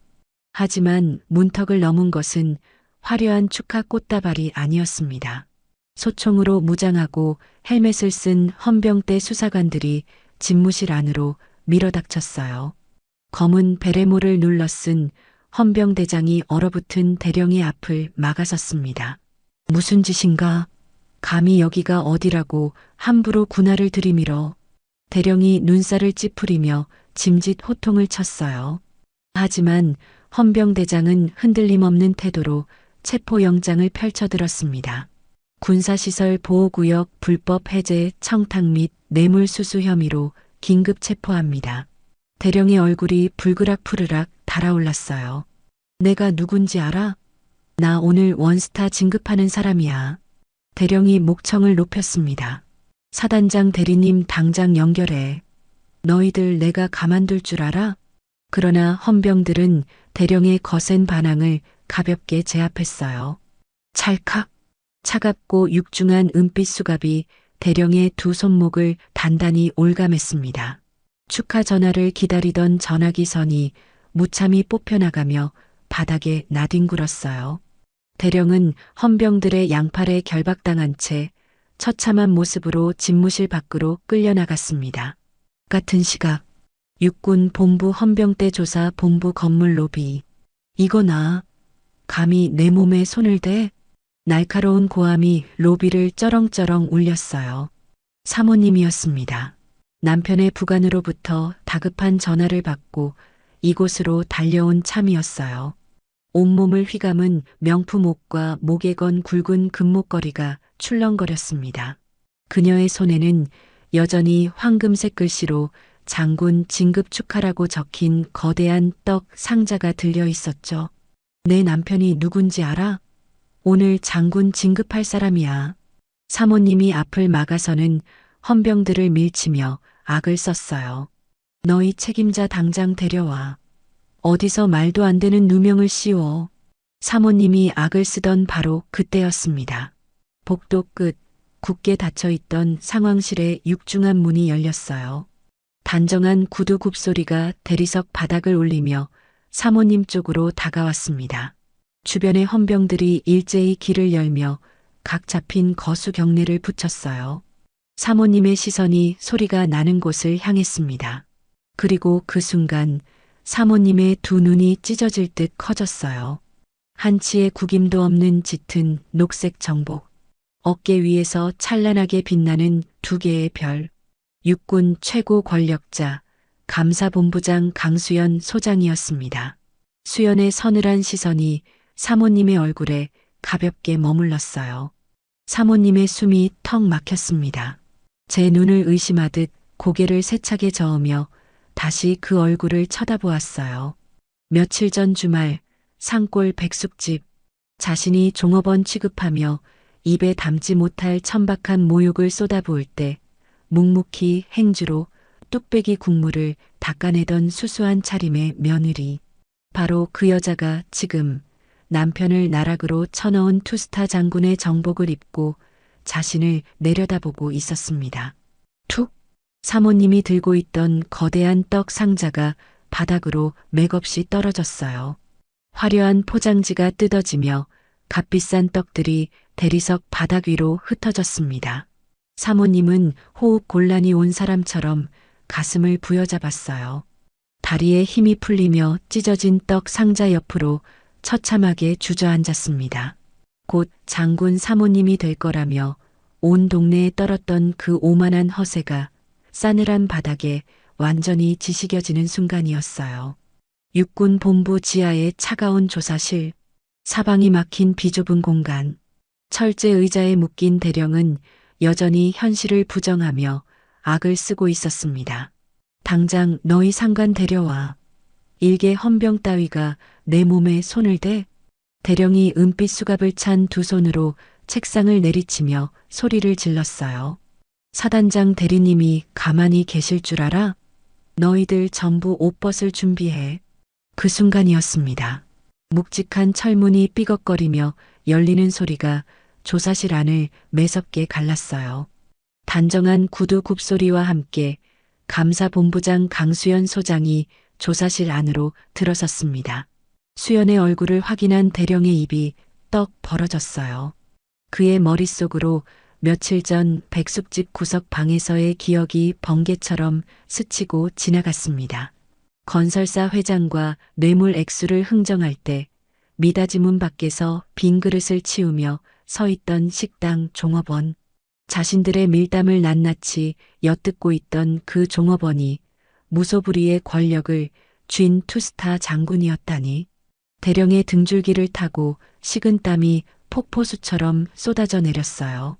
하지만 문턱을 넘은 것은 화려한 축하 꽃다발이 아니었습니다. 소총으로 무장하고 헬멧을 쓴 헌병대 수사관들이 집무실 안으로 밀어닥쳤어요. 검은 베레모를 눌러 쓴 헌병대장이 얼어붙은 대령의 앞을 막아섰습니다. 무슨 짓인가? 감히 여기가 어디라고 함부로 군화를 들이밀어. 대령이 눈살을 찌푸리며 짐짓 호통을 쳤어요. 하지만 헌병대장은 흔들림 없는 태도로 체포영장을 펼쳐들었습니다. 군사시설 보호구역 불법 해제 청탁 및 뇌물수수 혐의로 긴급 체포합니다. 대령의 얼굴이 불그락푸르락 달아올랐어요. 내가 누군지 알아? 나 오늘 원스타 진급하는 사람이야. 대령이 목청을 높였습니다. 사단장 대리님 당장 연결해. 너희들 내가 가만둘 줄 알아? 그러나 헌병들은 대령의 거센 반항을 가볍게 제압했어요. 찰칵. 차갑고 육중한 은빛 수갑이 대령의 두 손목을 단단히 올감했습니다. 축하 전화를 기다리던 전화기 선이 무참히 뽑혀나가며 바닥에 나뒹굴었어요. 대령은 헌병들의 양팔에 결박당한 채 처참한 모습으로 집무실 밖으로 끌려나갔습니다. 같은 시각 육군 본부 헌병대 조사 본부 건물 로비. 이거 나. 감히 내 몸에 손을 대? 날카로운 고함이 로비를 쩌렁쩌렁 울렸어요. 사모님이었습니다. 남편의 부관으로부터 다급한 전화를 받고 이곳으로 달려온 참이었어요. 온몸을 휘감은 명품 옷과 목에 건 굵은 금목걸이가 출렁거렸습니다. 그녀의 손에는 여전히 황금색 글씨로 장군 진급 축하라고 적힌 거대한 떡 상자가 들려 있었죠. 내 남편이 누군지 알아? 오늘 장군 진급할 사람이야. 사모님이 앞을 막아서는 헌병들을 밀치며 악을 썼어요. 너희 책임자 당장 데려와. 어디서 말도 안 되는 누명을 씌워. 사모님이 악을 쓰던 바로 그때였습니다. 복도 끝 굳게 닫혀있던 상황실의 육중한 문이 열렸어요. 단정한 구두 굽소리가 대리석 바닥을 울리며 사모님 쪽으로 다가왔습니다. 주변의 헌병들이 일제히 길을 열며 각 잡힌 거수 경례를 붙였어요. 사모님의 시선이 소리가 나는 곳을 향했습니다. 그리고 그 순간 사모님의 두 눈이 찢어질 듯 커졌어요. 한치의 구김도 없는 짙은 녹색 정복. 어깨 위에서 찬란하게 빛나는 두 개의 별. 육군 최고 권력자 감사본부장 강수연 소장이었습니다. 수연의 서늘한 시선이 사모님의 얼굴에 가볍게 머물렀어요. 사모님의 숨이 턱 막혔습니다. 제 눈을 의심하듯 고개를 세차게 저으며 다시 그 얼굴을 쳐다보았어요. 며칠 전 주말 산골 백숙집, 자신이 종업원 취급하며 입에 담지 못할 천박한 모욕을 쏟아부을 때 묵묵히 행주로 뚝배기 국물을 닦아내던 수수한 차림의 며느리. 바로 그 여자가 지금 남편을 나락으로 쳐넣은 투스타 장군의 정복을 입고 자신을 내려다보고 있었습니다. 툭! 사모님이 들고 있던 거대한 떡 상자가 바닥으로 맥없이 떨어졌어요. 화려한 포장지가 뜯어지며 값비싼 떡들이 대리석 바닥 위로 흩어졌습니다. 사모님은 호흡 곤란이 온 사람처럼 가슴을 부여잡았어요. 다리에 힘이 풀리며 찢어진 떡 상자 옆으로 처참하게 주저앉았습니다. 곧 장군 사모님이 될 거라며 온 동네에 떨었던 그 오만한 허세가 싸늘한 바닥에 완전히 지식여지는 순간이었어요. 육군 본부 지하의 차가운 조사실, 사방이 막힌 비좁은 공간, 철제 의자에 묶인 대령은 여전히 현실을 부정하며 악을 쓰고 있었습니다. 당장 너희 상관 데려와. 일개 헌병 따위가 내 몸에 손을 대? 대령이 은빛 수갑을 찬 두 손으로 책상을 내리치며 소리를 질렀어요. 사단장 대리님이 가만히 계실 줄 알아? 너희들 전부 옷 벗을 준비해. 그 순간이었습니다. 묵직한 철문이 삐걱거리며 열리는 소리가 조사실 안을 매섭게 갈랐어요. 단정한 구두 굽소리와 함께 감사본부장 강수연 소장이 조사실 안으로 들어섰습니다. 수연의 얼굴을 확인한 대령의 입이 떡 벌어졌어요. 그의 머릿속으로 며칠 전 백숙집 구석 방에서의 기억이 번개처럼 스치고 지나갔습니다. 건설사 회장과 뇌물 액수를 흥정할 때 미닫이 문 밖에서 빈 그릇을 치우며 서 있던 식당 종업원. 자신들의 밀담을 낱낱이 엿듣고 있던 그 종업원이 무소불위의 권력을 쥔 투스타 장군이었다니. 대령의 등줄기를 타고 식은 땀이 폭포수처럼 쏟아져 내렸어요.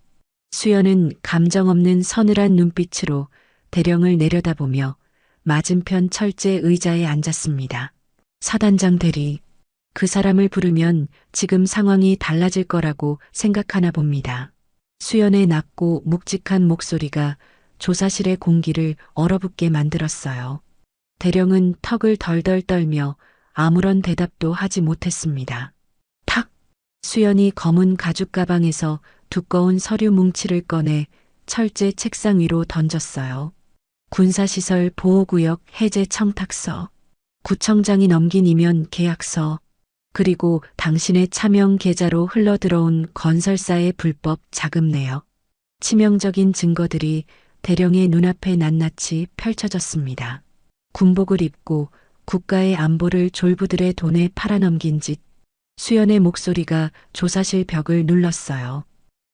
수연은 감정 없는 서늘한 눈빛으로 대령을 내려다보며 맞은편 철제 의자에 앉았습니다. 사단장 대리, 그 사람을 부르면 지금 상황이 달라질 거라고 생각하나 봅니다. 수연의 낮고 묵직한 목소리가 조사실의 공기를 얼어붙게 만들었어요. 대령은 턱을 덜덜 떨며 아무런 대답도 하지 못했습니다. 탁! 수연이 검은 가죽 가방에서 두꺼운 서류 뭉치를 꺼내 철제 책상 위로 던졌어요. 군사시설 보호구역 해제 청탁서, 구청장이 넘긴 이면 계약서, 그리고 당신의 차명 계좌로 흘러들어온 건설사의 불법 자금 내역. 치명적인 증거들이 대령의 눈앞에 낱낱이 펼쳐졌습니다. 군복을 입고 국가의 안보를 졸부들의 돈에 팔아넘긴 짓. 수연의 목소리가 조사실 벽을 눌렀어요.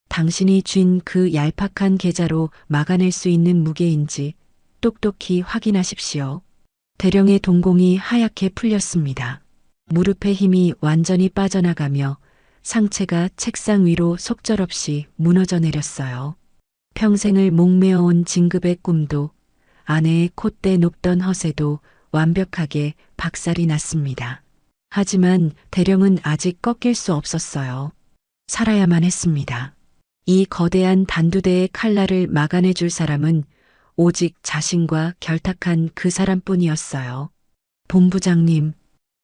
당신이 쥔 그 얄팍한 계좌로 막아낼 수 있는 무게인지 똑똑히 확인하십시오. 대령의 동공이 하얗게 풀렸습니다. 무릎의 힘이 완전히 빠져나가며 상체가 책상 위로 속절없이 무너져 내렸어요. 평생을 목매어온 진급의 꿈도 아내의 콧대 높던 허세도 완벽하게 박살이 났습니다. 하지만 대령은 아직 꺾일 수 없었어요. 살아야만 했습니다. 이 거대한 단두대의 칼날을 막아내 줄 사람은 오직 자신과 결탁한 그 사람뿐이었어요. 본부장님,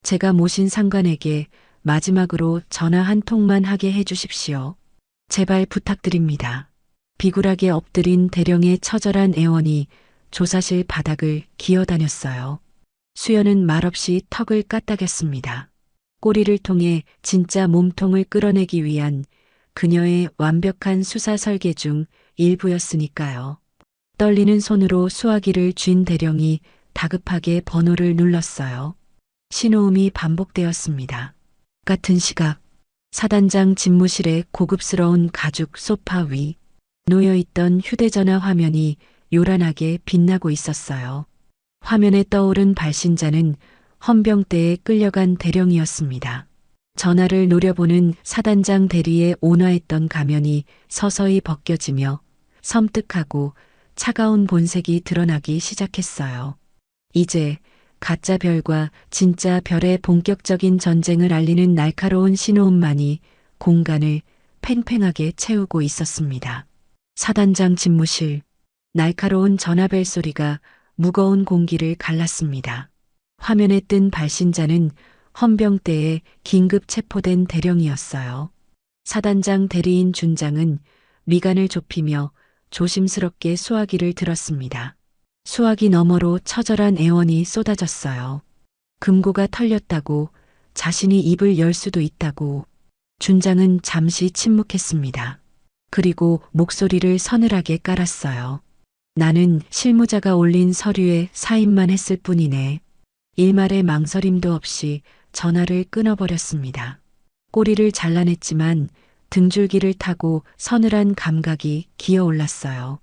제가 모신 상관에게 마지막으로 전화 한 통만 하게 해주십시오. 제발 부탁드립니다. 비굴하게 엎드린 대령의 처절한 애원이 조사실 바닥을 기어다녔어요. 수연은 말없이 턱을 까딱였습니다. 꼬리를 통해 진짜 몸통을 끌어내기 위한 그녀의 완벽한 수사 설계 중 일부였으니까요. 떨리는 손으로 수화기를 쥔 대령이 다급하게 번호를 눌렀어요. 신호음이 반복되었습니다. 같은 시각, 사단장 집무실의 고급스러운 가죽 소파 위, 놓여있던 휴대전화 화면이 요란하게 빛나고 있었어요. 화면에 떠오른 발신자는 헌병대에 끌려간 대령이었습니다. 전화를 노려보는 사단장 대리의 온화했던 가면이 서서히 벗겨지며 섬뜩하고 차가운 본색이 드러나기 시작했어요. 이제 가짜 별과 진짜 별의 본격적인 전쟁을 알리는 날카로운 신호음만이 공간을 팽팽하게 채우고 있었습니다. 사단장 집무실, 날카로운 전화벨 소리가 무거운 공기를 갈랐습니다. 화면에 뜬 발신자는 헌병대에 긴급 체포된 대령이었어요. 사단장 대리인 준장은 미간을 좁히며 조심스럽게 수화기를 들었습니다. 수화기 너머로 처절한 애원이 쏟아졌어요. 금고가 털렸다고, 자신이 입을 열 수도 있다고. 준장은 잠시 침묵했습니다. 그리고 목소리를 서늘하게 깔았어요. 나는 실무자가 올린 서류에 사인만 했을 뿐이네. 일말의 망설임도 없이 전화를 끊어버렸습니다. 꼬리를 잘라냈지만 등줄기를 타고 서늘한 감각이 기어올랐어요.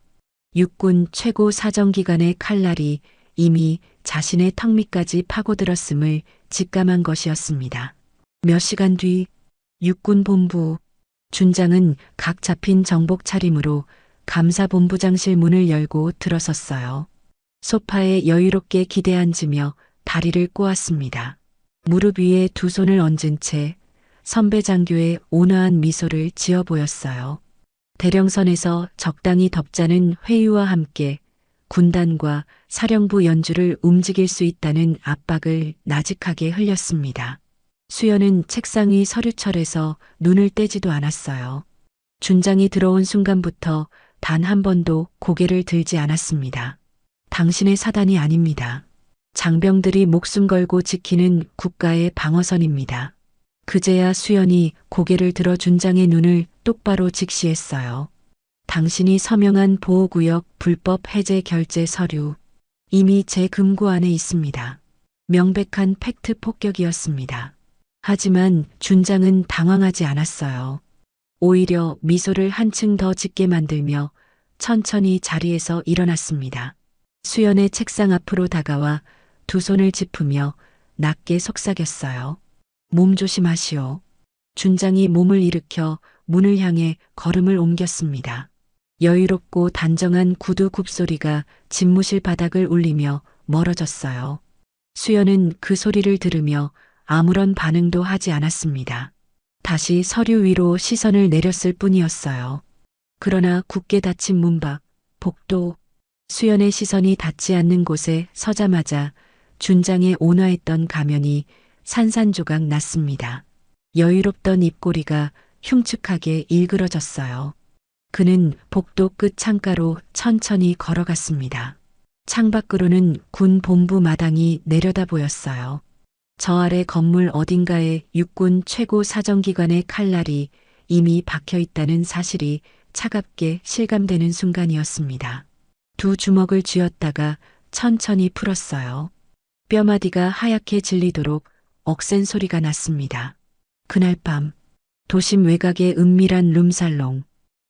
육군 최고 사정기관의 칼날이 이미 자신의 턱 밑까지 파고들었음을 직감한 것이었습니다. 몇 시간 뒤 육군 본부, 준장은 각 잡힌 정복 차림으로 감사본부장실 문을 열고 들어섰어요. 소파에 여유롭게 기대앉으며 다리를 꼬았습니다. 무릎 위에 두 손을 얹은 채 선배 장교의 온화한 미소를 지어 보였어요. 대령선에서 적당히 덮자는 회유와 함께 군단과 사령부 연주를 움직일 수 있다는 압박을 나직하게 흘렸습니다. 수연은 책상 위 서류철에서 눈을 떼지도 않았어요. 준장이 들어온 순간부터 단 한 번도 고개를 들지 않았습니다. 당신의 사단이 아닙니다. 장병들이 목숨 걸고 지키는 국가의 방어선입니다. 그제야 수연이 고개를 들어 준장의 눈을 똑바로 직시했어요. 당신이 서명한 보호구역 불법 해제 결제 서류, 이미 제 금고 안에 있습니다. 명백한 팩트 폭격이었습니다. 하지만 준장은 당황하지 않았어요. 오히려 미소를 한층 더 짙게 만들며 천천히 자리에서 일어났습니다. 수연의 책상 앞으로 다가와 두 손을 짚으며 낮게 속삭였어요. 몸 조심하시오. 준장이 몸을 일으켜 문을 향해 걸음을 옮겼습니다. 여유롭고 단정한 구두 굽소리가 집무실 바닥을 울리며 멀어졌어요. 수연은 그 소리를 들으며 아무런 반응도 하지 않았습니다. 다시 서류 위로 시선을 내렸을 뿐이었어요. 그러나 굳게 닫힌 문 밖, 복도, 수연의 시선이 닿지 않는 곳에 서자마자 준장의 온화했던 가면이 산산조각 났습니다. 여유롭던 입꼬리가 흉측하게 일그러졌어요. 그는 복도 끝 창가로 천천히 걸어갔습니다. 창밖으로는 군 본부 마당이 내려다 보였어요. 저 아래 건물 어딘가에 육군 최고 사정기관의 칼날이 이미 박혀 있다는 사실이 차갑게 실감되는 순간이었습니다. 두 주먹을 쥐었다가 천천히 풀었어요. 뼈마디가 하얗게 질리도록 억센 소리가 났습니다. 그날 밤, 도심 외곽의 은밀한 룸살롱,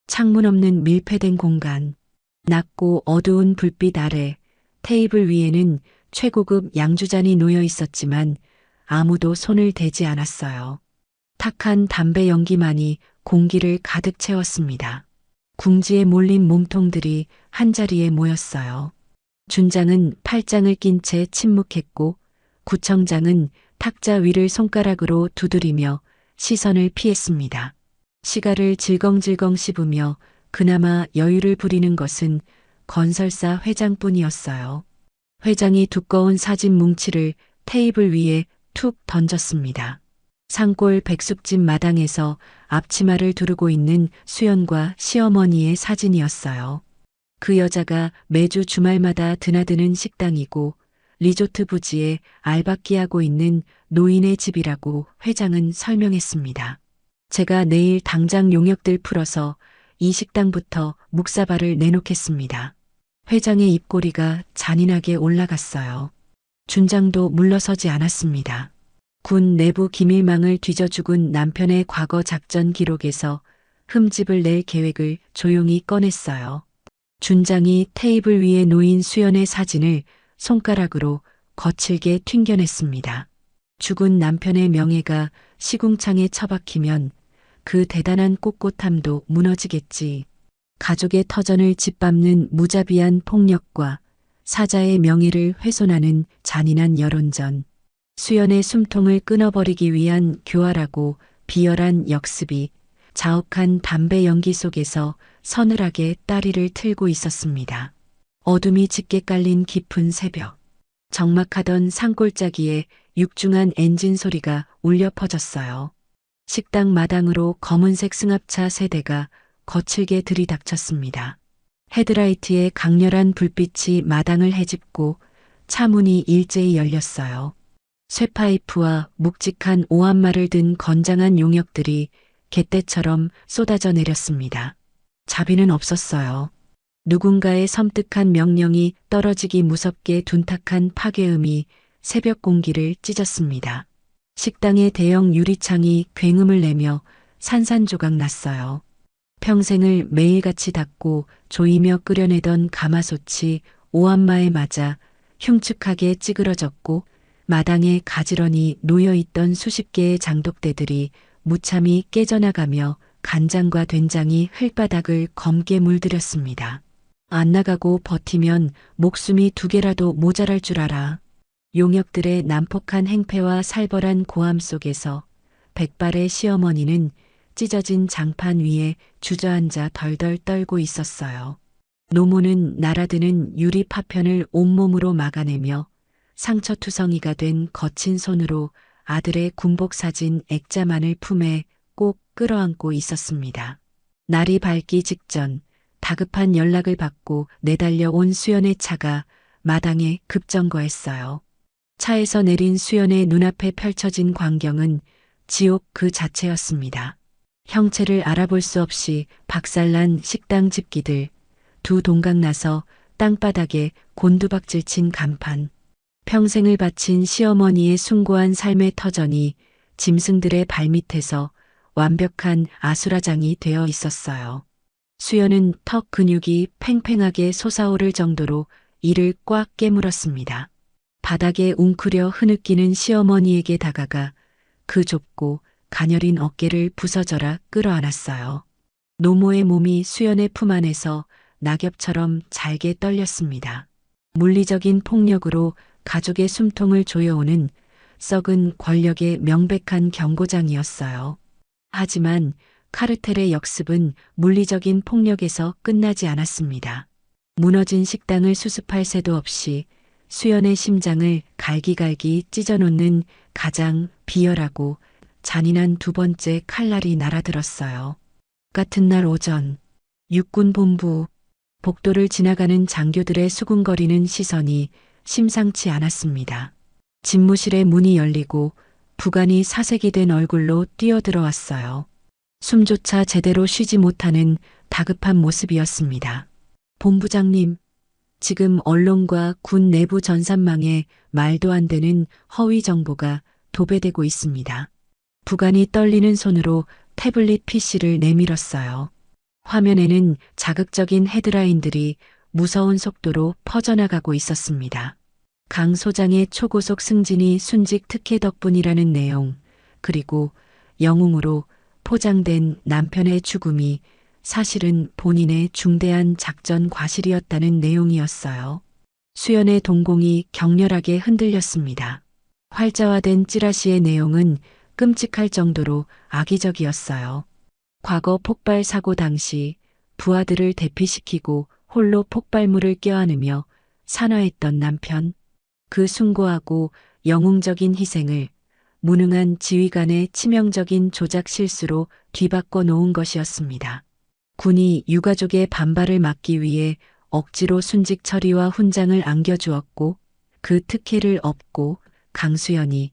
창문 없는 밀폐된 공간, 낮고 어두운 불빛 아래 테이블 위에는 최고급 양주잔이 놓여 있었지만 아무도 손을 대지 않았어요. 탁한 담배 연기만이 공기를 가득 채웠습니다. 궁지에 몰린 몸통들이 한자리에 모였어요. 준장은 팔짱을 낀 채 침묵했고 구청장은 탁자 위를 손가락으로 두드리며 시선을 피했습니다. 시가를 질겅질겅 씹으며 그나마 여유를 부리는 것은 건설사 회장뿐이었어요. 회장이 두꺼운 사진 뭉치를 테이블 위에 툭 던졌습니다. 산골 백숙집 마당에서 앞치마를 두르고 있는 수연과 시어머니의 사진이었어요. 그 여자가 매주 주말마다 드나드는 식당이고 리조트 부지에 알박기하고 있는 노인의 집이라고 회장은 설명했습니다. 제가 내일 당장 용역들 풀어서 이 식당부터 묵사발을 내놓겠습니다. 회장의 입꼬리가 잔인하게 올라갔어요. 준장도 물러서지 않았습니다. 군 내부 기밀망을 뒤져 죽은 남편의 과거 작전 기록에서 흠집을 낼 계획을 조용히 꺼냈어요. 준장이 테이블 위에 놓인 수연의 사진을 손가락으로 거칠게 튕겨냈습니다. 죽은 남편의 명예가 시궁창에 처박히면 그 대단한 꼿꼿함도 무너지겠지. 가족의 터전을 짓밟는 무자비한 폭력과 사자의 명예를 훼손하는 잔인한 여론전. 수연의 숨통을 끊어버리기 위한 교활하고 비열한 역습이 자욱한 담배 연기 속에서 서늘하게 따리를 틀고 있었습니다. 어둠이 짙게 깔린 깊은 새벽. 적막하던 산골짜기에 육중한 엔진 소리가 울려 퍼졌어요. 식당 마당으로 검은색 승합차 세 대가 거칠게 들이닥쳤습니다. 헤드라이트의 강렬한 불빛이 마당을 헤집고 차 문이 일제히 열렸어요. 쇠파이프와 묵직한 오한말을 든 건장한 용역들이 갯대처럼 쏟아져 내렸습니다. 자비는 없었어요. 누군가의 섬뜩한 명령이 떨어지기 무섭게 둔탁한 파괴음이 새벽 공기를 찢었습니다. 식당의 대형 유리창이 굉음을 내며 산산조각 났어요. 평생을 매일같이 닦고 조이며 끓여내던 가마솥이 오한마에 맞아 흉측하게 찌그러졌고 마당에 가지런히 놓여있던 수십 개의 장독대들이 무참히 깨져나가며 간장과 된장이 흙바닥을 검게 물들였습니다. 안 나가고 버티면 목숨이 2개라도 모자랄 줄 알아. 용역들의 난폭한 행패와 살벌한 고함 속에서 백발의 시어머니는 찢어진 장판 위에 주저앉아 덜덜 떨고 있었어요. 노모는 날아드는 유리 파편을 온몸으로 막아내며 상처투성이가 된 거친 손으로 아들의 군복 사진 액자만을 품에 꼭 끌어안고 있었습니다. 날이 밝기 직전 다급한 연락을 받고 내달려 온 수연의 차가 마당에 급정거했어요. 차에서 내린 수연의 눈앞에 펼쳐진 광경은 지옥 그 자체였습니다. 형체를 알아볼 수 없이 박살난 식당 집기들, 2 동강 나서 땅바닥에 곤두박질 친 간판, 평생을 바친 시어머니의 숭고한 삶의 터전이 짐승들의 발밑에서 완벽한 아수라장이 되어 있었어요. 수연은 턱 근육이 팽팽하게 솟아오를 정도로 이를 꽉 깨물었습니다. 바닥에 웅크려 흐느끼는 시어머니에게 다가가 그 좁고 가녀린 어깨를 부서져라 끌어안았어요. 노모의 몸이 수연의 품 안에서 낙엽처럼 잘게 떨렸습니다. 물리적인 폭력으로 가족의 숨통을 조여오는 썩은 권력의 명백한 경고장이었어요. 하지만 카르텔의 역습은 물리적인 폭력에서 끝나지 않았습니다. 무너진 식당을 수습할 새도 없이 수연의 심장을 갈기갈기 찢어놓는 가장 비열하고 잔인한 2번째 칼날이 날아들었어요. 같은 날 오전 육군본부 복도를 지나가는 장교들의 수군거리는 시선이 심상치 않았습니다. 집무실의 문이 열리고 부관이 사색이 된 얼굴로 뛰어들어왔어요. 숨조차 제대로 쉬지 못하는 다급한 모습이었습니다. 본부장님, 지금 언론과 군 내부 전산망에 말도 안 되는 허위 정보가 도배되고 있습니다. 부관이 떨리는 손으로 태블릿 PC를 내밀었어요. 화면에는 자극적인 헤드라인들이 무서운 속도로 퍼져나가고 있었습니다. 강 소장의 초고속 승진이 순직 특혜 덕분이라는 내용, 그리고 영웅으로 포장된 남편의 죽음이 사실은 본인의 중대한 작전 과실이었다는 내용이었어요. 수연의 동공이 격렬하게 흔들렸습니다. 활자화된 찌라시의 내용은 끔찍할 정도로 악의적이었어요. 과거 폭발 사고 당시 부하들을 대피시키고 홀로 폭발물을 껴안으며 산화했던 남편, 그 숭고하고 영웅적인 희생을 무능한 지휘관의 치명적인 조작 실수로 뒤바꿔 놓은 것이었습니다. 군이 유가족의 반발을 막기 위해 억지로 순직 처리와 훈장을 안겨주었고 그 특혜를 업고 강수연이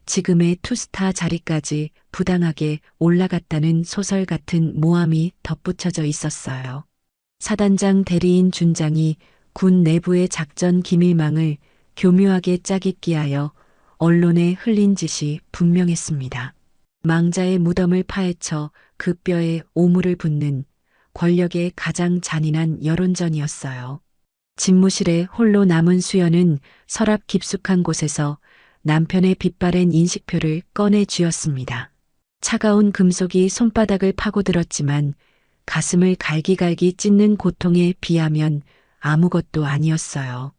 지금의 투스타 자리까지 부당하게 올라갔다는 소설 같은 모함이 덧붙여져 있었어요. 사단장 대리인 준장이 군 내부의 작전 기밀망을 교묘하게 짜깁기 하여 언론에 흘린 짓이 분명했습니다. 망자의 무덤을 파헤쳐 그 뼈에 오물을 붓는 권력의 가장 잔인한 여론전이었어요. 집무실에 홀로 남은 수연은 서랍 깊숙한 곳에서 남편의 빛바랜 인식표를 꺼내 쥐었습니다. 차가운 금속이 손바닥을 파고들었지만 가슴을 갈기갈기 찢는 고통에 비하면 아무것도 아니었어요.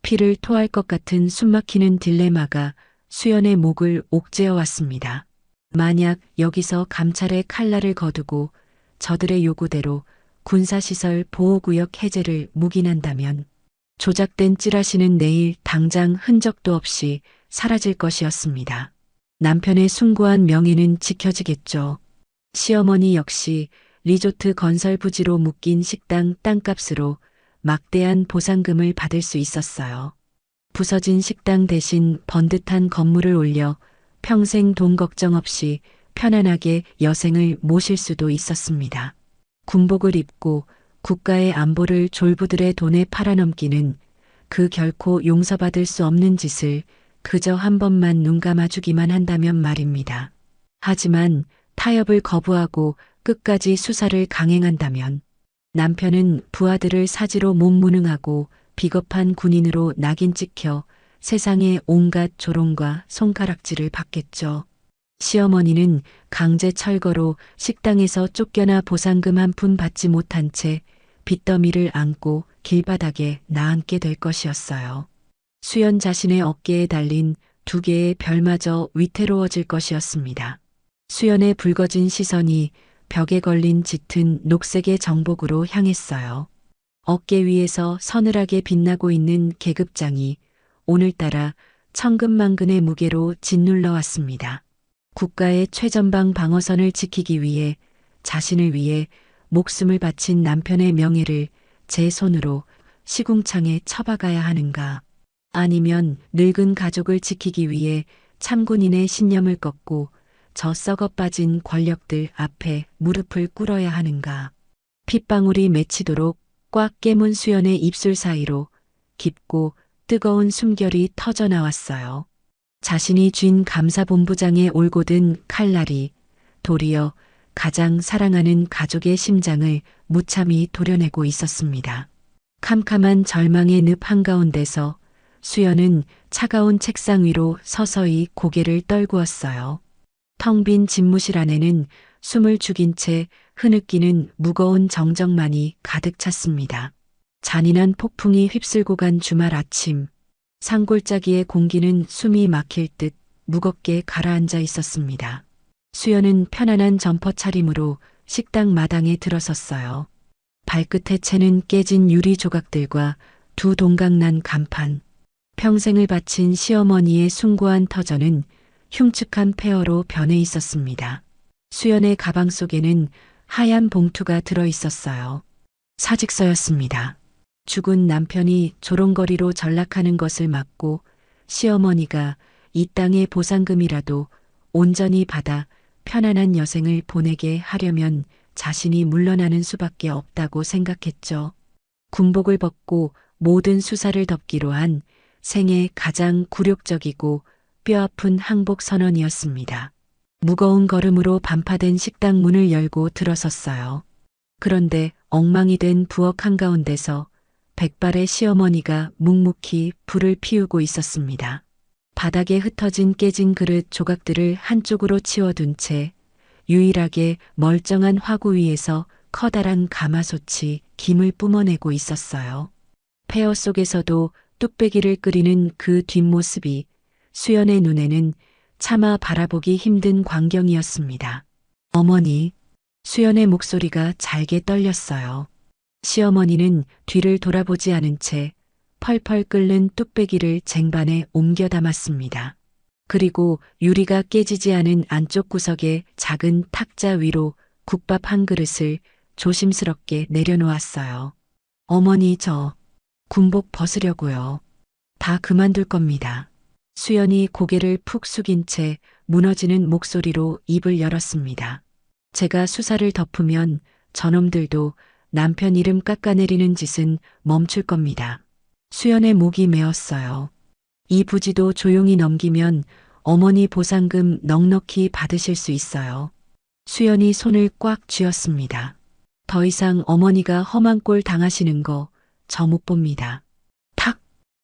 피를 토할 것 같은 숨막히는 딜레마가 수연의 목을 옥죄어 왔습니다. 만약 여기서 감찰의 칼날을 거두고 저들의 요구대로 군사시설 보호구역 해제를 묵인한다면 조작된 찌라시는 내일 당장 흔적도 없이 사라질 것이었습니다. 남편의 숭고한 명예는 지켜지겠죠. 시어머니 역시 리조트 건설 부지로 묶인 식당 땅값으로 막대한 보상금을 받을 수 있었어요. 부서진 식당 대신 번듯한 건물을 올려 평생 돈 걱정 없이 편안하게 여생을 모실 수도 있었습니다. 군복을 입고 국가의 안보를 졸부들의 돈에 팔아넘기는 그 결코 용서받을 수 없는 짓을 그저 한 번만 눈 감아주기만 한다면 말입니다. 하지만 타협을 거부하고 끝까지 수사를 강행한다면 남편은 부하들을 사지로 못무능하고 비겁한 군인으로 낙인 찍혀 세상의 온갖 조롱과 손가락질을 받겠죠. 시어머니는 강제 철거로 식당에서 쫓겨나 보상금 한 푼 받지 못한 채 빚더미를 안고 길바닥에 나앉게 될 것이었어요. 수연 자신의 어깨에 달린 두 개의 별마저 위태로워질 것이었습니다. 수연의 붉어진 시선이 벽에 걸린 짙은 녹색의 정복으로 향했어요. 어깨 위에서 서늘하게 빛나고 있는 계급장이 오늘따라 천근만근의 무게로 짓눌러 왔습니다. 국가의 최전방 방어선을 지키기 위해 자신을 위해 목숨을 바친 남편의 명예를 제 손으로 시궁창에 쳐박아야 하는가? 아니면 늙은 가족을 지키기 위해 참군인의 신념을 꺾고 저 썩어 빠진 권력들 앞에 무릎을 꿇어야 하는가? 핏방울이 맺히도록 꽉 깨문 수연의 입술 사이로 깊고 뜨거운 숨결이 터져 나왔어요. 자신이 쥔 감사본부장의 올곧은 칼날이 도리어 가장 사랑하는 가족의 심장을 무참히 도려내고 있었습니다. 캄캄한 절망의 늪 한가운데서 수연은 차가운 책상 위로 서서히 고개를 떨구었어요. 텅 빈 집무실 안에는 숨을 죽인 채 흐느끼는 무거운 정적만이 가득 찼습니다. 잔인한 폭풍이 휩쓸고 간 주말 아침, 산골짜기의 공기는 숨이 막힐 듯 무겁게 가라앉아 있었습니다. 수연은 편안한 점퍼 차림으로 식당 마당에 들어섰어요. 발끝에 채는 깨진 유리 조각들과 두 동강난 간판, 평생을 바친 시어머니의 숭고한 터전은 흉측한 폐허로 변해 있었습니다. 수연의 가방 속에는 하얀 봉투가 들어 있었어요. 사직서였습니다. 죽은 남편이 조롱거리로 전락하는 것을 막고 시어머니가 이 땅의 보상금이라도 온전히 받아 편안한 여생을 보내게 하려면 자신이 물러나는 수밖에 없다고 생각했죠. 군복을 벗고 모든 수사를 덮기로 한 생애 가장 굴욕적이고 뼈아픈 항복 선언이었습니다. 무거운 걸음으로 반파된 식당 문을 열고 들어섰어요. 그런데 엉망이 된 부엌 한가운데서 백발의 시어머니가 묵묵히 불을 피우고 있었습니다. 바닥에 흩어진 깨진 그릇 조각들을 한쪽으로 치워둔 채 유일하게 멀쩡한 화구 위에서 커다란 가마솥이 김을 뿜어내고 있었어요. 폐허 속에서도 뚝배기를 끓이는 그 뒷모습이 수연의 눈에는 차마 바라보기 힘든 광경이었습니다. 어머니, 수연의 목소리가 잘게 떨렸어요. 시어머니는 뒤를 돌아보지 않은 채 펄펄 끓는 뚝배기를 쟁반에 옮겨 담았습니다. 그리고 유리가 깨지지 않은 안쪽 구석의 작은 탁자 위로 국밥 한 그릇을 조심스럽게 내려놓았어요. 어머니, 저 군복 벗으려고요. 다 그만둘 겁니다. 수연이 고개를 푹 숙인 채 무너지는 목소리로 입을 열었습니다. 제가 수사를 덮으면 저놈들도 남편 이름 깎아내리는 짓은 멈출 겁니다. 수연의 목이 메었어요. 이 부지도 조용히 넘기면 어머니 보상금 넉넉히 받으실 수 있어요. 수연이 손을 꽉 쥐었습니다. 더 이상 어머니가 험한 꼴 당하시는 거 저 못 봅니다. 탁!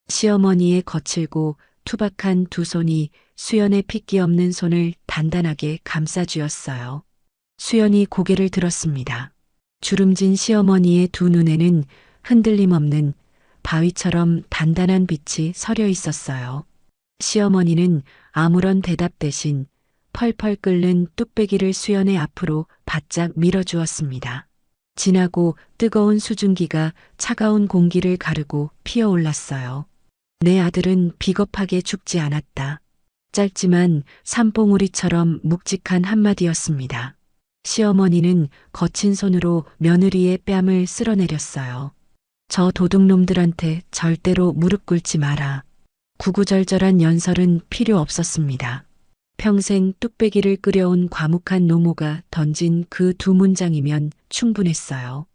시어머니의 거칠고 투박한 두 손이 수연의 핏기 없는 손을 단단하게 감싸쥐었어요. 수연이 고개를 들었습니다. 주름진 시어머니의 두 눈에는 흔들림 없는 바위처럼 단단한 빛이 서려 있었어요. 시어머니는 아무런 대답 대신 펄펄 끓는 뚝배기를 수연의 앞으로 바짝 밀어주었습니다. 진하고 뜨거운 수증기가 차가운 공기를 가르고 피어올랐어요. 내 아들은 비겁하게 죽지 않았다. 짧지만 산봉우리처럼 묵직한 한마디였습니다. 시어머니는 거친 손으로 며느리의 뺨을 쓸어내렸어요. 저 도둑놈들한테 절대로 무릎 꿇지 마라. 구구절절한 연설은 필요 없었습니다. 평생 뚝배기를 끓여온 과묵한 노모가 던진 그 두 문장이면 충분했어요.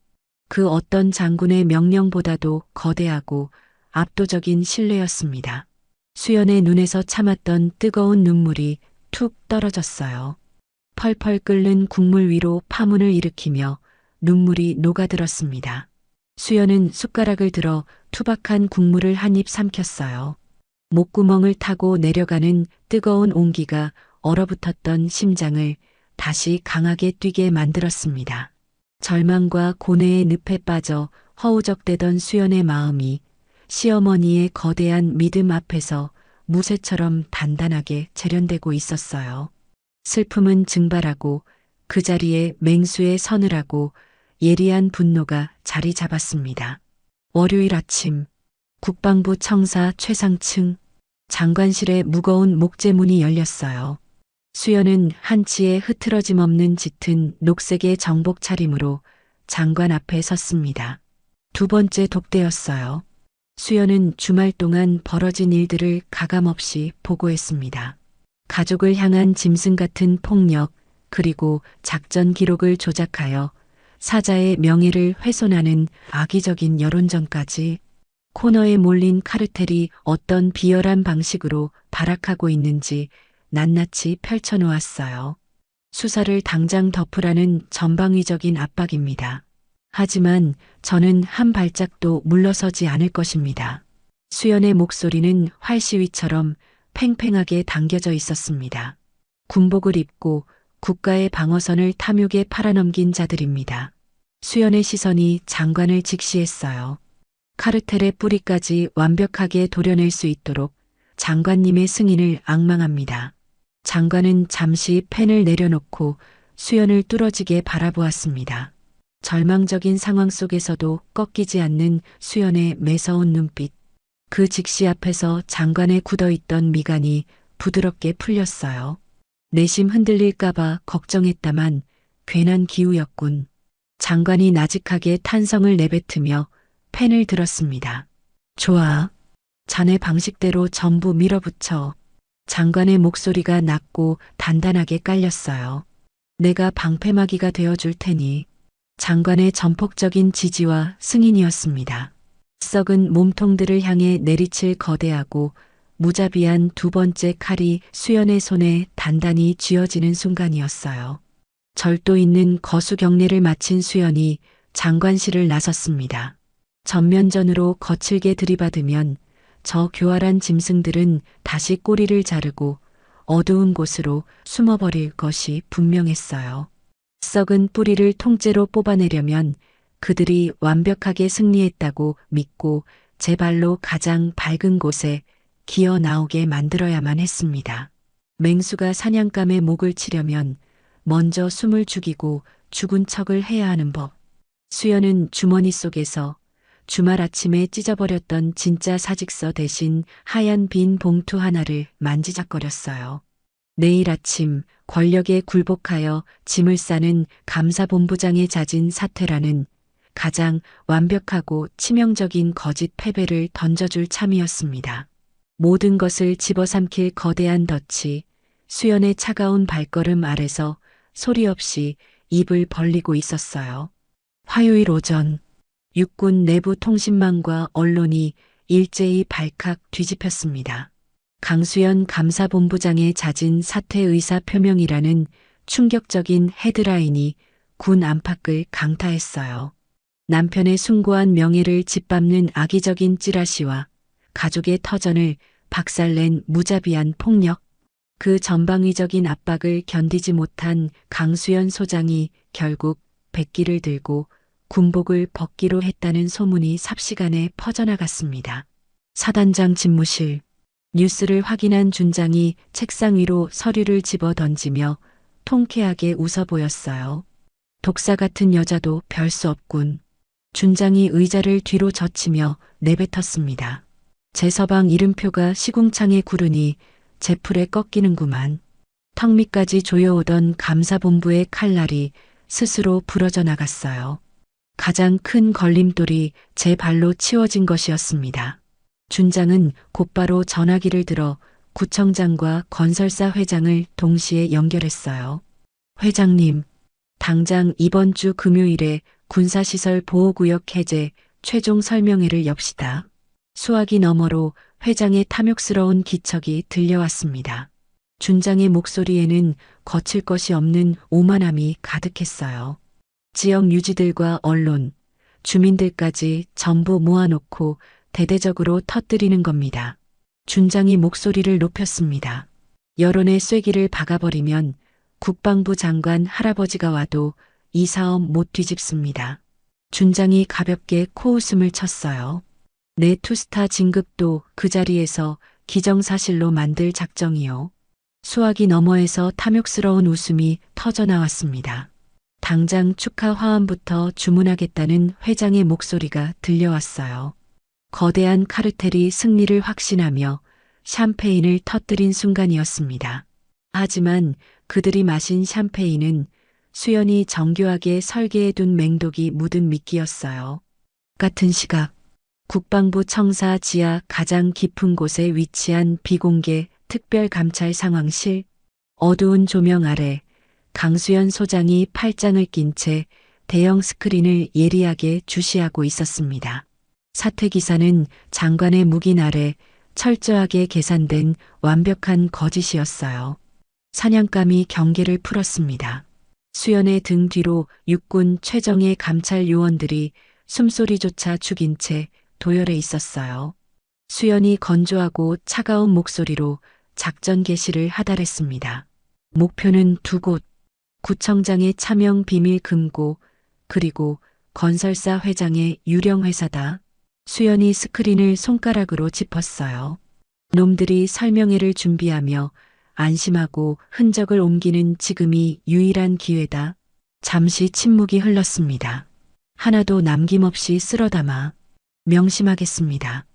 그 어떤 장군의 명령보다도 거대하고 압도적인 신뢰였습니다. 수연의 눈에서 참았던 뜨거운 눈물이 툭 떨어졌어요. 펄펄 끓는 국물 위로 파문을 일으키며 눈물이 녹아들었습니다. 수연은 숟가락을 들어 투박한 국물을 한 입 삼켰어요. 목구멍을 타고 내려가는 뜨거운 온기가 얼어붙었던 심장을 다시 강하게 뛰게 만들었습니다. 절망과 고뇌의 늪에 빠져 허우적대던 수연의 마음이 시어머니의 거대한 믿음 앞에서 무쇠처럼 단단하게 재련되고 있었어요. 슬픔은 증발하고 그 자리에 맹수의 서늘하고 예리한 분노가 자리 잡았습니다. 월요일 아침 국방부 청사 최상층 장관실의 무거운 목재문이 열렸어요. 수연은 한치의 흐트러짐 없는 짙은 녹색의 정복 차림으로 장관 앞에 섰습니다. 두 번째 독대였어요. 수연은 주말 동안 벌어진 일들을 가감없이 보고했습니다. 가족을 향한 짐승 같은 폭력, 그리고 작전 기록을 조작하여 사자의 명예를 훼손하는 악의적인 여론전까지 코너에 몰린 카르텔이 어떤 비열한 방식으로 발악하고 있는지 낱낱이 펼쳐놓았어요. 수사를 당장 덮으라는 전방위적인 압박입니다. 하지만 저는 한 발짝도 물러서지 않을 것입니다. 수연의 목소리는 활시위처럼 팽팽하게 당겨져 있었습니다. 군복을 입고 국가의 방어선을 탐욕에 팔아넘긴 자들입니다. 수연의 시선이 장관을 직시했어요. 카르텔의 뿌리까지 완벽하게 도려낼 수 있도록 장관님의 승인을 앙망합니다. 장관은 잠시 펜을 내려놓고 수연을 뚫어지게 바라보았습니다. 절망적인 상황 속에서도 꺾이지 않는 수연의 매서운 눈빛. 그 직시 앞에서 장관의 굳어있던 미간이 부드럽게 풀렸어요. 내심 흔들릴까봐 걱정했다만 괜한 기우였군. 장관이 나직하게 탄성을 내뱉으며 펜을 들었습니다. 좋아. 자네 방식대로 전부 밀어붙여. 장관의 목소리가 낮고 단단하게 깔렸어요. 내가 방패막이가 되어줄 테니. 장관의 전폭적인 지지와 승인이었습니다. 썩은 몸통들을 향해 내리칠 거대하고 무자비한 두 번째 칼이 수연의 손에 단단히 쥐어지는 순간이었어요. 절도 있는 거수 경례를 마친 수연이 장관실을 나섰습니다. 전면전으로 거칠게 들이받으면 저 교활한 짐승들은 다시 꼬리를 자르고 어두운 곳으로 숨어버릴 것이 분명했어요. 썩은 뿌리를 통째로 뽑아내려면 그들이 완벽하게 승리했다고 믿고 제 발로 가장 밝은 곳에 기어 나오게 만들어야만 했습니다. 맹수가 사냥감의 목을 치려면 먼저 숨을 죽이고 죽은 척을 해야 하는 법. 수연은 주머니 속에서 주말 아침에 찢어버렸던 진짜 사직서 대신 하얀 빈 봉투 하나를 만지작거렸어요. 내일 아침 권력에 굴복하여 짐을 싸는 감사본부장의 잦은 사퇴라는 가장 완벽하고 치명적인 거짓 패배를 던져줄 참이었습니다. 모든 것을 집어삼킬 거대한 덫이 수연의 차가운 발걸음 아래서 소리 없이 입을 벌리고 있었어요. 화요일 오전 육군 내부 통신망과 언론이 일제히 발칵 뒤집혔습니다. 강수연 감사본부장의 잦은 사퇴 의사 표명이라는 충격적인 헤드라인이 군 안팎을 강타했어요. 남편의 숭고한 명예를 짓밟는 악의적인 찌라시와 가족의 터전을 박살낸 무자비한 폭력. 그 전방위적인 압박을 견디지 못한 강수연 소장이 결국 백기를 들고 군복을 벗기로 했다는 소문이 삽시간에 퍼져나갔습니다. 사단장 집무실. 뉴스를 확인한 준장이 책상 위로 서류를 집어 던지며 통쾌하게 웃어 보였어요. 독사 같은 여자도 별 수 없군. 준장이 의자를 뒤로 젖히며 내뱉었습니다. 제 서방 이름표가 시궁창에 구르니 제 풀에 꺾이는구만. 턱 밑까지 조여오던 감사본부의 칼날이 스스로 부러져 나갔어요. 가장 큰 걸림돌이 제 발로 치워진 것이었습니다. 준장은 곧바로 전화기를 들어 구청장과 건설사 회장을 동시에 연결했어요. 회장님, 당장 이번 주 금요일에 군사시설 보호구역 해제 최종 설명회를 엽시다. 수화기 너머로 회장의 탐욕스러운 기척이 들려왔습니다. 준장의 목소리에는 거칠 것이 없는 오만함이 가득했어요. 지역 유지들과 언론, 주민들까지 전부 모아놓고 대대적으로 터뜨리는 겁니다. 준장이 목소리를 높였습니다. 여론의 쐐기를 박아버리면 국방부 장관 할아버지가 와도 이 사업 못 뒤집습니다. 준장이 가볍게 코웃음을 쳤어요. 내 투스타 진급도 그 자리에서 기정사실로 만들 작정이요. 수화기 너머에서 탐욕스러운 웃음이 터져나왔습니다. 당장 축하 화환부터 주문하겠다는 회장의 목소리가 들려왔어요. 거대한 카르텔이 승리를 확신하며 샴페인을 터뜨린 순간이었습니다. 하지만 그들이 마신 샴페인은 수연이 정교하게 설계해둔 맹독이 묻은 미끼였어요. 같은 시각 국방부 청사 지하 가장 깊은 곳에 위치한 비공개 특별감찰 상황실. 어두운 조명 아래 강수연 소장이 팔짱을 낀 채 대형 스크린을 예리하게 주시하고 있었습니다. 사퇴 기사는 장관의 묵인 아래 철저하게 계산된 완벽한 거짓이었어요. 사냥감이 경계를 풀었습니다. 수연의 등 뒤로 육군 최정예 감찰 요원들이 숨소리조차 죽인 채 도열해 있었어요. 수연이 건조하고 차가운 목소리로 작전 개시를 하달했습니다. 목표는 두 곳, 구청장의 차명 비밀 금고, 그리고 건설사 회장의 유령 회사다. 수연이 스크린을 손가락으로 짚었어요. 놈들이 설명회를 준비하며 안심하고 흔적을 옮기는 지금이 유일한 기회다. 잠시 침묵이 흘렀습니다. 하나도 남김없이 쓸어담아 명심하겠습니다.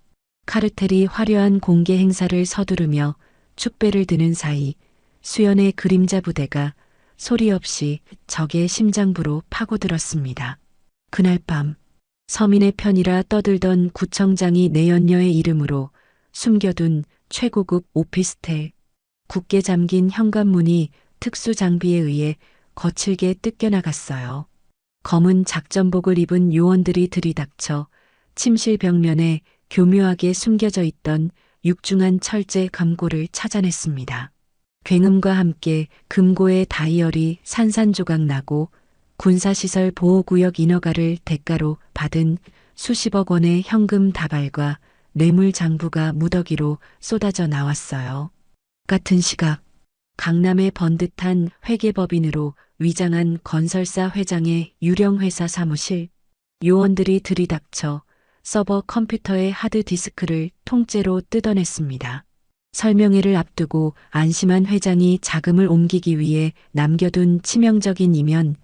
카르텔이 화려한 공개 행사를 서두르며 축배를 드는 사이 수연의 그림자 부대가 소리 없이 적의 심장부로 파고들었습니다. 그날 밤 서민의 편이라 떠들던 구청장이 내연녀의 이름으로 숨겨둔 최고급 오피스텔, 굳게 잠긴 현관문이 특수 장비에 의해 거칠게 뜯겨나갔어요. 검은 작전복을 입은 요원들이 들이닥쳐 침실 벽면에 교묘하게 숨겨져 있던 육중한 철제 금고를 찾아냈습니다. 굉음과 함께 금고의 다이얼이 산산조각 나고 군사시설 보호구역 인허가를 대가로 받은 수십억 원의 현금 다발과 뇌물 장부가 무더기로 쏟아져 나왔어요. 같은 시각 강남의 번듯한 회계법인으로 위장한 건설사 회장의 유령회사 사무실. 요원들이 들이닥쳐 서버 컴퓨터의 하드디스크를 통째로 뜯어냈습니다. 설명회를 앞두고 안심한 회장이 자금을 옮기기 위해 남겨둔 치명적인 이면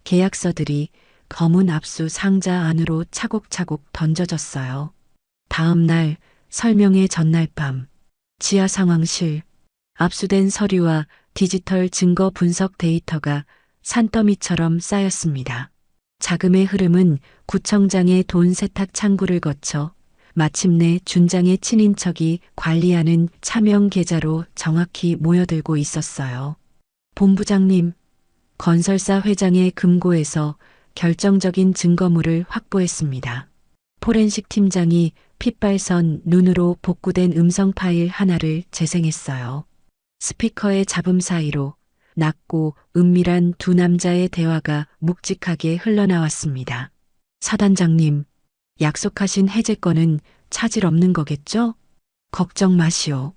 계약서들이 검은 압수 상자 안으로 차곡차곡 던져졌어요. 다음 날 설명회 전날 밤 지하 상황실. 압수된 서류와 디지털 증거 분석 데이터가 산더미처럼 쌓였습니다. 자금의 흐름은 구청장의 돈 세탁 창구를 거쳐 마침내 준장의 친인척이 관리하는 차명 계좌로 정확히 모여들고 있었어요. 본부장님, 건설사 회장의 금고에서 결정적인 증거물을 확보했습니다. 포렌식 팀장이 핏발선 눈으로 복구된 음성 파일 하나를 재생했어요. 스피커의 잡음 사이로 낮고 은밀한 두 남자의 대화가 묵직하게 흘러나왔습니다. 사단장님, 약속하신 해제권은 차질 없는 거겠죠? 걱정 마시오.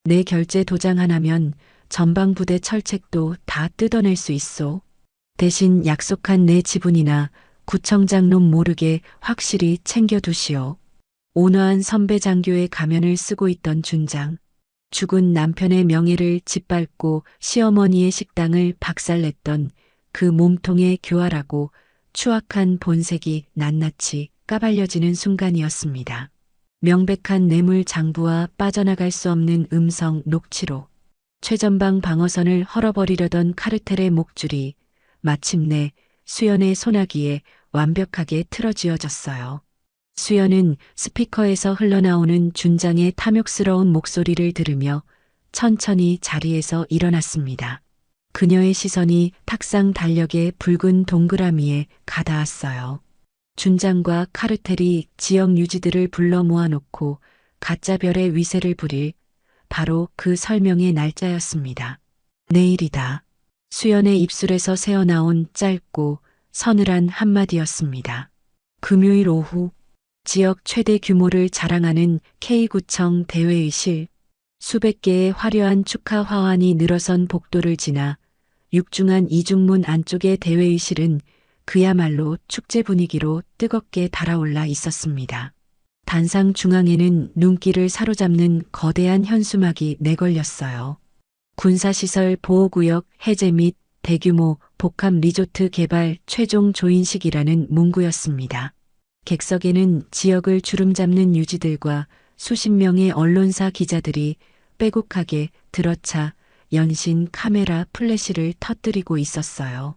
내 결제 도장 하나면 전방부대 철책도 다 뜯어낼 수 있소. 대신 약속한 내 지분이나 구청장 놈 모르게 확실히 챙겨두시오. 온화한 선배 장교의 가면을 쓰고 있던 준장. 죽은 남편의 명예를 짓밟고 시어머니의 식당을 박살냈던 그 몸통의 교활하고 추악한 본색이 낱낱이 까발려지는 순간이었습니다. 명백한 뇌물 장부와 빠져나갈 수 없는 음성 녹취록. 최전방 방어선을 헐어버리려던 카르텔의 목줄이 마침내 수연의 소나기에 완벽하게 틀어쥐어졌어요. 수연은 스피커에서 흘러나오는 준장의 탐욕스러운 목소리를 들으며 천천히 자리에서 일어났습니다. 그녀의 시선이 탁상 달력의 붉은 동그라미에 가닿았어요. 준장과 카르텔이 지역 유지들을 불러 모아놓고 가짜별의 위세를 부릴 바로 그 설명의 날짜였습니다. 내일이다. 수연의 입술에서 새어나온 짧고 서늘한 한마디였습니다. 금요일 오후 지역 최대 규모를 자랑하는 K구청 대회의실. 수백 개의 화려한 축하 화환이 늘어선 복도를 지나 육중한 이중문 안쪽의 대회의실은 그야말로 축제 분위기로 뜨겁게 달아올라 있었습니다. 단상 중앙에는 눈길을 사로잡는 거대한 현수막이 내걸렸어요. 군사시설 보호구역 해제 및 대규모 복합 리조트 개발 최종 조인식이라는 문구였습니다. 객석에는 지역을 주름잡는 유지들과 수십 명의 언론사 기자들이 빼곡하게 들어차 연신 카메라 플래시를 터뜨리고 있었어요.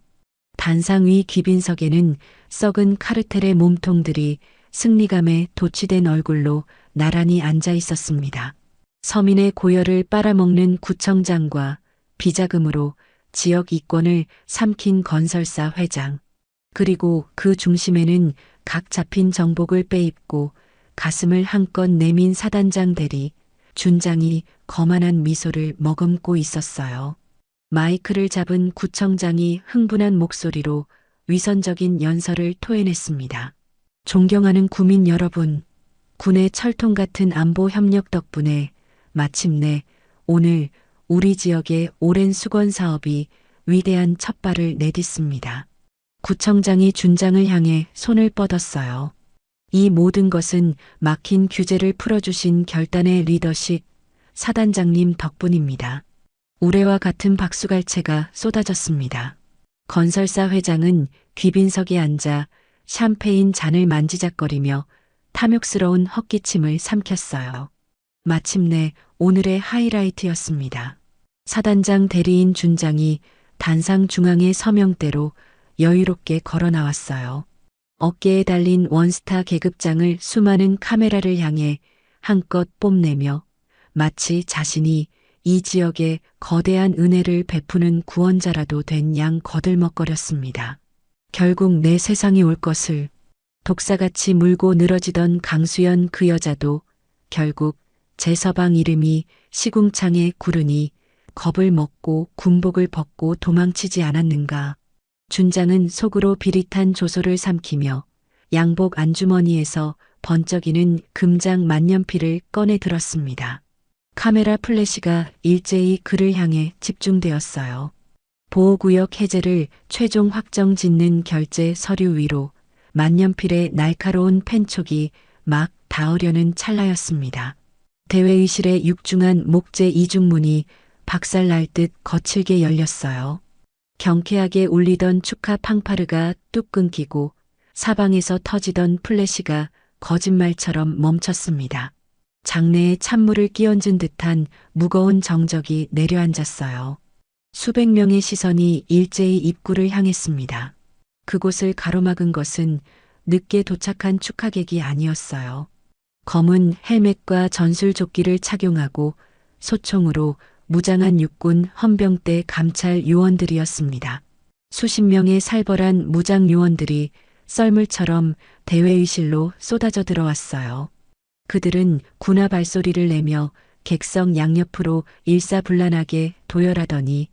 단상 위 귀빈석에는 썩은 카르텔의 몸통들이 승리감에 도취된 얼굴로 나란히 앉아 있었습니다. 서민의 고열을 빨아먹는 구청장과 비자금으로 지역 이권을 삼킨 건설사 회장, 그리고 그 중심에는 각 잡힌 정복을 빼입고 가슴을 한껏 내민 사단장 대리, 준장이 거만한 미소를 머금고 있었어요. 마이크를 잡은 구청장이 흥분한 목소리로 위선적인 연설을 토해냈습니다. 존경하는 구민 여러분, 군의 철통 같은 안보 협력 덕분에 마침내 오늘 우리 지역의 오랜 수건 사업이 위대한 첫발을 내딛습니다. 구청장이 준장을 향해 손을 뻗었어요. 이 모든 것은 막힌 규제를 풀어주신 결단의 리더십, 사단장님 덕분입니다. 우레와 같은 박수갈채가 쏟아졌습니다. 건설사 회장은 귀빈석에 앉아 샴페인 잔을 만지작거리며 탐욕스러운 헛기침을 삼켰어요. 마침내 오늘의 하이라이트였습니다. 사단장 대리인 준장이 단상 중앙의 서명대로 여유롭게 걸어 나왔어요. 어깨에 달린 원스타 계급장을 수많은 카메라를 향해 한껏 뽐내며 마치 자신이 이 지역에 거대한 은혜를 베푸는 구원자라도 된 양 거들먹거렸습니다. 결국 내 세상이 올 것을 독사같이 물고 늘어지던 강수연 그 여자도 결국 제 서방 이름이 시궁창에 구르니 겁을 먹고 군복을 벗고 도망치지 않았는가. 준장은 속으로 비릿한 조소를 삼키며 양복 안주머니에서 번쩍이는 금장 만년필을 꺼내 들었습니다. 카메라 플래시가 일제히 그를 향해 집중되었어요. 보호구역 해제를 최종 확정 짓는 결제 서류 위로 만년필의 날카로운 펜촉이 막 닿으려는 찰나였습니다. 대회의실의 육중한 목재 이중문이 박살날 듯 거칠게 열렸어요. 경쾌하게 울리던 축하 팡파르가 뚝 끊기고 사방에서 터지던 플래시가 거짓말처럼 멈췄습니다. 장내에 찬물을 끼얹은 듯한 무거운 정적이 내려앉았어요. 수백 명의 시선이 일제히 입구를 향했습니다. 그곳을 가로막은 것은 늦게 도착한 축하객이 아니었어요. 검은 헬멧과 전술조끼를 착용하고 소총으로 무장한 육군 헌병대 감찰 요원들이었습니다. 수십 명의 살벌한 무장 요원들이 썰물처럼 대회의실로 쏟아져 들어왔어요. 그들은 군화 발소리를 내며 객석 양옆으로 일사불란하게 도열하더니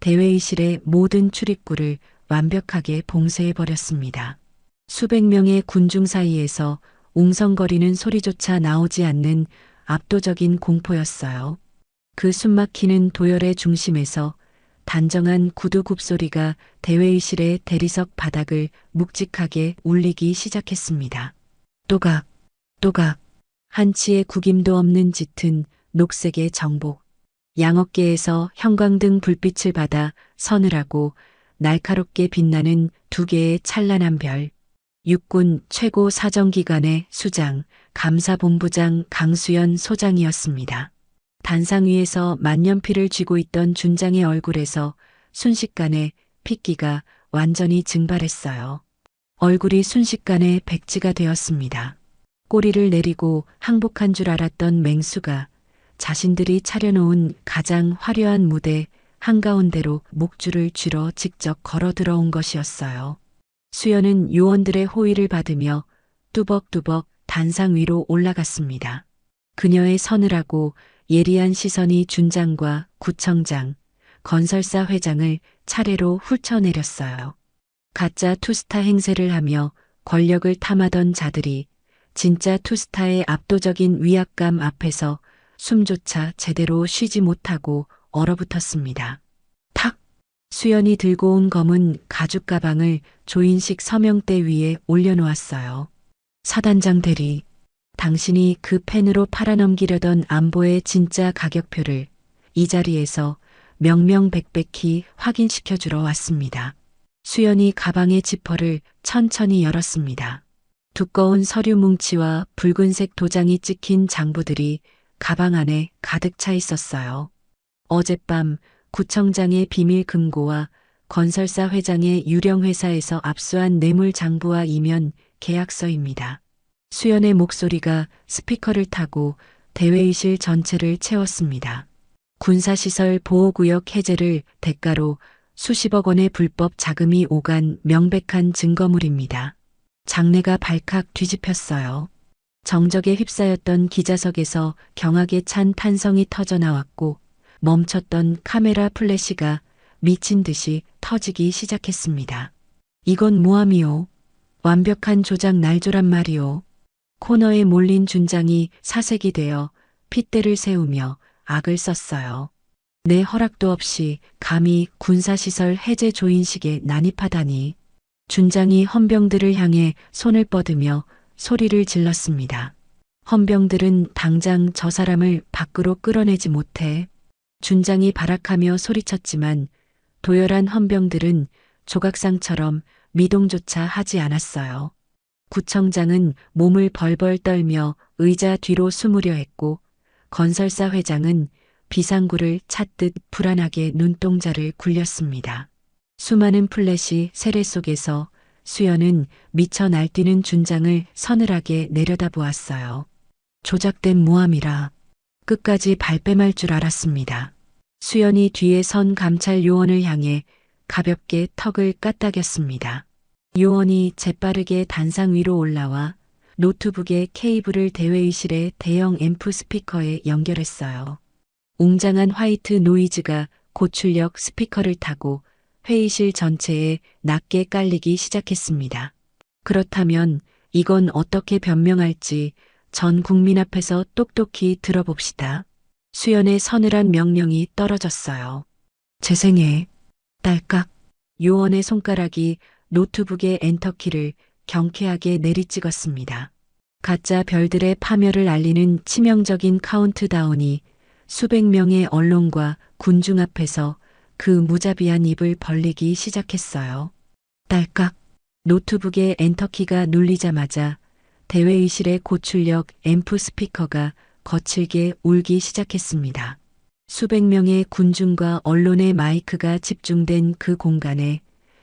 대회의실의 모든 출입구를 완벽하게 봉쇄해버렸습니다. 수백 명의 군중 사이에서 웅성거리는 소리조차 나오지 않는 압도적인 공포였어요. 그 숨막히는 도열의 중심에서 단정한 구두 굽소리가 대회의실의 대리석 바닥을 묵직하게 울리기 시작했습니다. 또각, 또각, 한치의 구김도 없는 짙은 녹색의 정복. 양어깨에서 형광등 불빛을 받아 서늘하고 날카롭게 빛나는 두 개의 찬란한 별. 육군 최고 사정기관의 수장, 감사본부장 강수연 소장이었습니다. 단상 위에서 만년필을 쥐고 있던 준장의 얼굴에서 순식간에 핏기가 완전히 증발했어요. 얼굴이 순식간에 백지가 되었습니다. 꼬리를 내리고 항복한 줄 알았던 맹수가 자신들이 차려놓은 가장 화려한 무대 한가운데로 목줄을 쥐러 직접 걸어 들어온 것이었어요. 수연은 요원들의 호의를 받으며 뚜벅뚜벅 단상 위로 올라갔습니다. 그녀의 서늘하고 예리한 시선이 준장과 구청장, 건설사 회장을 차례로 훑어내렸어요. 가짜 투스타 행세를 하며 권력을 탐하던 자들이 진짜 투스타의 압도적인 위압감 앞에서 숨조차 제대로 쉬지 못하고 얼어붙었습니다. 탁! 수연이 들고 온 검은 가죽 가방을 조인식 서명대 위에 올려놓았어요. 사단장 대리, 당신이 그 펜으로 팔아넘기려던 안보의 진짜 가격표를 이 자리에서 명명백백히 확인시켜주러 왔습니다. 수연이 가방의 지퍼를 천천히 열었습니다. 두꺼운 서류 뭉치와 붉은색 도장이 찍힌 장부들이 가방 안에 가득 차 있었어요. 어젯밤 구청장의 비밀 금고와 건설사 회장의 유령 회사에서 압수한 뇌물 장부와 이면 계약서입니다. 수연의 목소리가 스피커를 타고 대회의실 전체를 채웠습니다. 군사시설 보호구역 해제를 대가로 수십억 원의 불법 자금이 오간 명백한 증거물입니다. 장내가 발칵 뒤집혔어요. 정적에 휩싸였던 기자석에서 경악에 찬 탄성이 터져나왔고 멈췄던 카메라 플래시가 미친 듯이 터지기 시작했습니다. 이건 모함이요. 완벽한 조작 날조란 말이요. 코너에 몰린 준장이 사색이 되어 핏대를 세우며 악을 썼어요. 내 허락도 없이 감히 군사시설 해제 조인식에 난입하다니. 준장이 헌병들을 향해 손을 뻗으며 소리를 질렀습니다. 헌병들은 당장 저 사람을 밖으로 끌어내지 못해. 준장이 발악하며 소리쳤지만 도열한 헌병들은 조각상처럼 미동조차 하지 않았어요. 구청장은 몸을 벌벌 떨며 의자 뒤로 숨으려 했고 건설사 회장은 비상구를 찾듯 불안하게 눈동자를 굴렸습니다. 수많은 플래시 세례 속에서 수연은 미쳐 날뛰는 준장을 서늘하게 내려다보았어요. 조작된 모함이라 끝까지 발뺌할 줄 알았습니다. 수연이 뒤에 선 감찰 요원을 향해 가볍게 턱을 까딱였습니다. 요원이 재빠르게 단상 위로 올라와 노트북의 케이블을 대회의실의 대형 앰프 스피커에 연결했어요. 웅장한 화이트 노이즈가 고출력 스피커를 타고 회의실 전체에 낮게 깔리기 시작했습니다. 그렇다면 이건 어떻게 변명할지 전 국민 앞에서 똑똑히 들어봅시다. 수연의 서늘한 명령이 떨어졌어요. 재생해. 딸깍. 요원의 손가락이 노트북의 엔터키를 경쾌하게 내리찍었습니다. 가짜 별들의 파멸을 알리는 치명적인 카운트다운이 수백 명의 언론과 군중 앞에서 그 무자비한 입을 벌리기 시작했어요. 딸깍. 노트북의 엔터키가 눌리자마자 대회의실의 고출력 앰프 스피커가 거칠게 울기 시작했습니다. 수백 명의 군중과 언론의 마이크가 집중된 그 공간에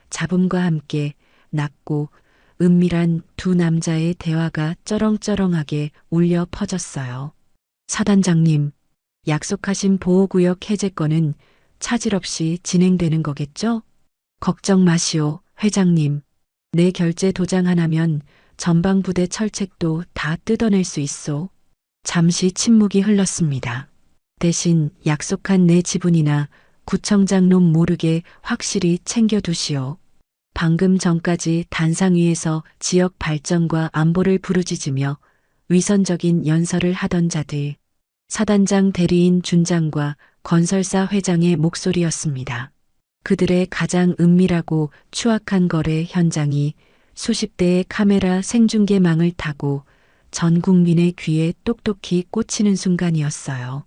잡음과 함께 낮고 은밀한 두 남자의 대화가 쩌렁쩌렁하게 울려 퍼졌어요. 사단장님, 약속하신 보호구역 해제권은 차질 없이 진행되는 거겠죠? 걱정 마시오, 회장님. 내 결제 도장 하나면 전방부대 철책도 다 뜯어낼 수 있소. 잠시 침묵이 흘렀습니다. 대신 약속한 내 지분이나 구청장 놈 모르게 확실히 챙겨두시오. 방금 전까지 단상 위에서 지역 발전과 안보를 부르짖으며 위선적인 연설을 하던 자들, 사단장 대리인 준장과 건설사 회장의 목소리였습니다. 그들의 가장 은밀하고 추악한 거래 현장이 수십 대의 카메라 생중계망을 타고 전 국민의 귀에 똑똑히 꽂히는 순간이었어요.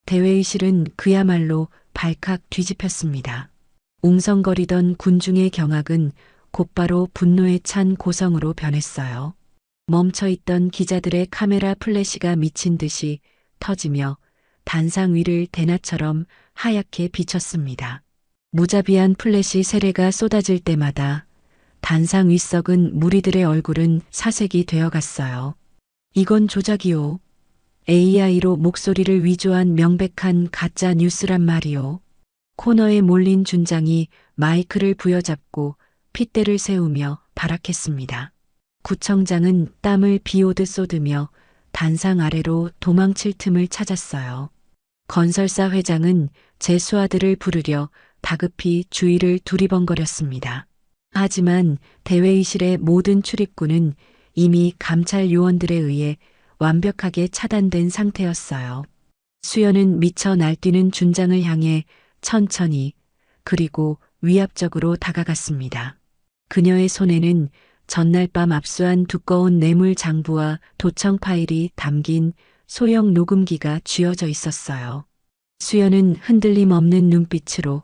대회의실은 그야말로 발칵 뒤집혔습니다. 웅성거리던 군중의 경악은 곧바로 분노에 찬 고성으로 변했어요. 멈춰있던 기자들의 카메라 플래시가 미친 듯이 터지며 단상 위를 대낮처럼 하얗게 비쳤습니다. 무자비한 플래시 세례가 쏟아질 때마다 단상 윗석은 무리들의 얼굴은 사색이 되어갔어요. 이건 조작이요. AI로 목소리를 위조한 명백한 가짜 뉴스란 말이요. 코너에 몰린 준장이 마이크를 부여잡고 핏대를 세우며 발악했습니다. 구청장은 땀을 비오듯 쏟으며 단상 아래로 도망칠 틈을 찾았어요. 건설사 회장은 재수아들을 부르려 다급히 주위를 두리번거렸습니다. 하지만 대회의실의 모든 출입구는 이미 감찰 요원들에 의해 완벽하게 차단된 상태였어요. 수연은 미쳐 날뛰는 준장을 향해 천천히 그리고 위압적으로 다가갔습니다. 그녀의 손에는 전날 밤 압수한 두꺼운 뇌물 장부와 도청 파일이 담긴 소형 녹음기가 쥐어져 있었어요. 수연은 흔들림 없는 눈빛으로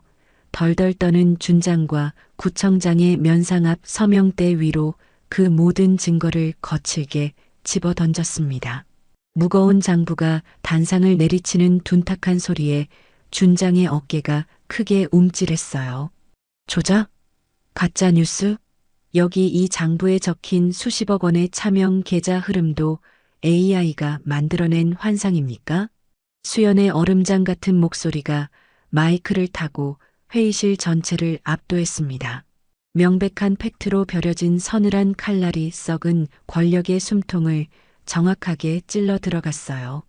덜덜 떠는 준장과 구청장의 면상 앞 서명대 위로 그 모든 증거를 거칠게 집어 던졌습니다. 무거운 장부가 단상을 내리치는 둔탁한 소리에 준장의 어깨가 크게 움찔했어요. 조작? 가짜 뉴스? 여기 이 장부에 적힌 수십억 원의 차명 계좌 흐름도 AI가 만들어낸 환상입니까? 수연의 얼음장 같은 목소리가 마이크를 타고 회의실 전체를 압도했습니다. 명백한 팩트로 벼려진 서늘한 칼날이 썩은 권력의 숨통을 정확하게 찔러 들어갔어요.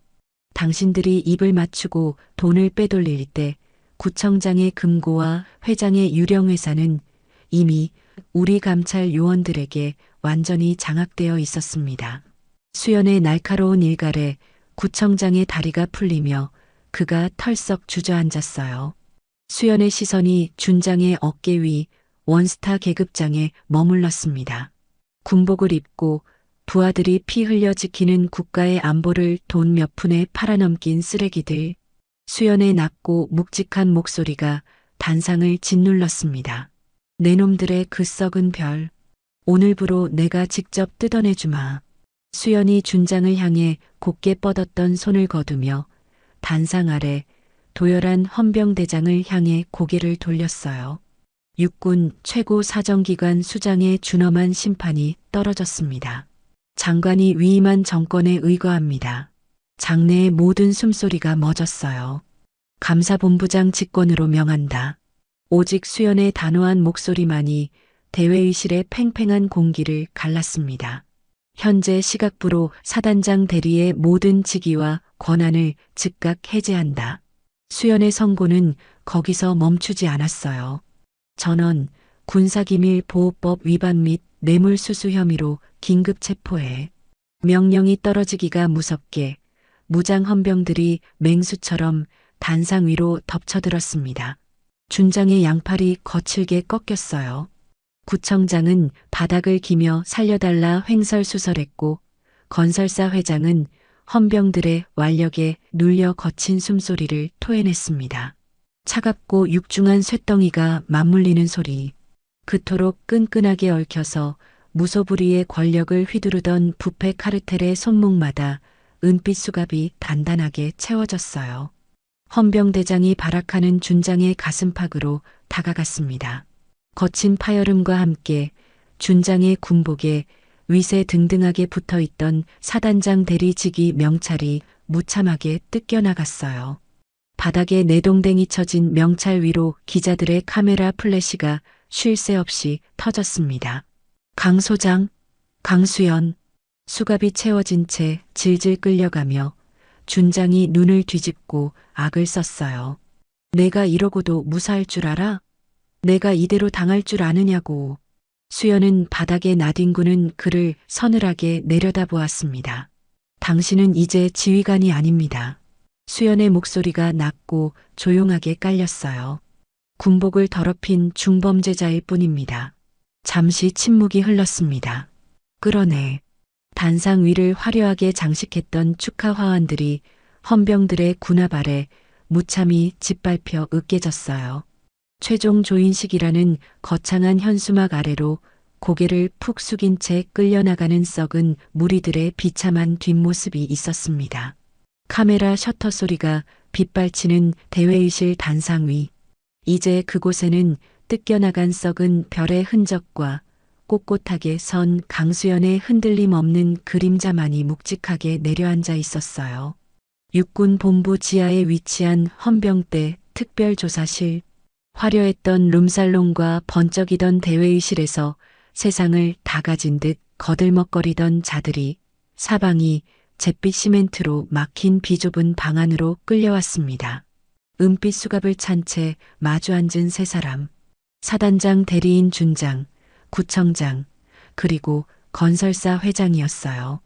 당신들이 입을 맞추고 돈을 빼돌릴 때 구청장의 금고와 회장의 유령회사는 이미 우리 감찰 요원들에게 완전히 장악되어 있었습니다. 수연의 날카로운 일갈에 구청장의 다리가 풀리며 그가 털썩 주저앉았어요. 수연의 시선이 준장의 어깨 위 원스타 계급장에 머물렀습니다. 군복을 입고 부하들이 피 흘려 지키는 국가의 안보를 돈 몇 푼에 팔아넘긴 쓰레기들. 수연의 낮고 묵직한 목소리가 단상을 짓눌렀습니다. 내 놈들의 그 썩은 별. 오늘부로 내가 직접 뜯어내주마. 수연이 준장을 향해 곧게 뻗었던 손을 거두며 단상 아래 도열한 헌병대장을 향해 고개를 돌렸어요. 육군 최고 사정기관 수장의 준엄한 심판이 떨어졌습니다. 장관이 위임한 정권에 의거합니다. 장내의 모든 숨소리가 멎었어요. 감사본부장 직권으로 명한다. 오직 수연의 단호한 목소리만이 대회의실의 팽팽한 공기를 갈랐습니다. 현재 시각부로 사단장 대리의 모든 직위와 권한을 즉각 해제한다. 수연의 선고는 거기서 멈추지 않았어요. 전원 군사기밀보호법 위반 및 뇌물수수 혐의로 긴급 체포해. 명령이 떨어지기가 무섭게 무장 헌병들이 맹수처럼 단상 위로 덮쳐들었습니다. 준장의 양팔이 거칠게 꺾였어요. 구청장은 바닥을 기며 살려달라 횡설수설했고 건설사 회장은 헌병들의 완력에 눌려 거친 숨소리를 토해냈습니다. 차갑고 육중한 쇳덩이가 맞물리는 소리. 그토록 끈끈하게 얽혀서 무소불위의 권력을 휘두르던 부패 카르텔의 손목마다 은빛 수갑이 단단하게 채워졌어요. 헌병대장이 발악하는 준장의 가슴팍으로 다가갔습니다. 거친 파열음과 함께 준장의 군복에 위세 등등하게 붙어있던 사단장 대리직위 명찰이 무참하게 뜯겨나갔어요. 바닥에 내동댕이 쳐진 명찰 위로 기자들의 카메라 플래시가 쉴 새 없이 터졌습니다. 강 소장, 강수연, 수갑이 채워진 채 질질 끌려가며 준장이 눈을 뒤집고 악을 썼어요. 내가 이러고도 무사할 줄 알아? 내가 이대로 당할 줄 아느냐고. 수연은 바닥에 나뒹구는 그를 서늘하게 내려다보았습니다. 당신은 이제 지휘관이 아닙니다. 수연의 목소리가 낮고 조용하게 깔렸어요. 군복을 더럽힌 중범죄자일 뿐입니다. 잠시 침묵이 흘렀습니다. 끌어내. 단상 위를 화려하게 장식했던 축하 화환들이 헌병들의 군합 아래 무참히 짓밟혀 으깨졌어요. 최종 조인식이라는 거창한 현수막 아래로 고개를 푹 숙인 채 끌려나가는 썩은 무리들의 비참한 뒷모습이 있었습니다. 카메라 셔터 소리가 빗발치는 대회의실 단상 위. 이제 그곳에는 뜯겨나간 썩은 별의 흔적과 꼿꼿하게 선 강수연의 흔들림 없는 그림자만이 묵직하게 내려앉아 있었어요. 육군 본부 지하에 위치한 헌병대 특별조사실. 화려했던 룸살롱과 번쩍이던 대회의실에서 세상을 다 가진 듯 거들먹거리던 자들이 사방이 잿빛 시멘트로 막힌 비좁은 방 안으로 끌려왔습니다. 은빛 수갑을 찬 채 마주 앉은 세 사람. 사단장 대리인 준장, 구청장, 그리고 건설사 회장이었어요.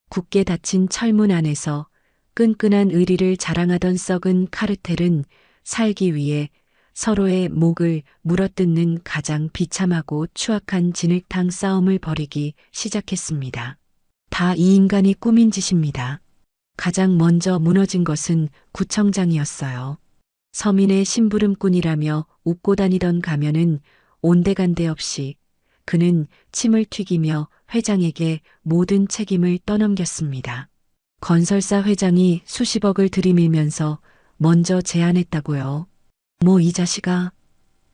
굳게 닫힌 철문 안에서 끈끈한 의리를 자랑하던 썩은 카르텔은 살기 위해 서로의 목을 물어뜯는 가장 비참하고 추악한 진흙탕 싸움을 벌이기 시작했습니다. 다 이 인간이 꾸민 짓입니다. 가장 먼저 무너진 것은 구청장이었어요. 서민의 심부름꾼이라며 웃고 다니던 가면은 온데간데 없이 그는 침을 튀기며 회장에게 모든 책임을 떠넘겼습니다. 건설사 회장이 수십억을 들이밀면서 먼저 제안했다고요. 뭐 이 자식아.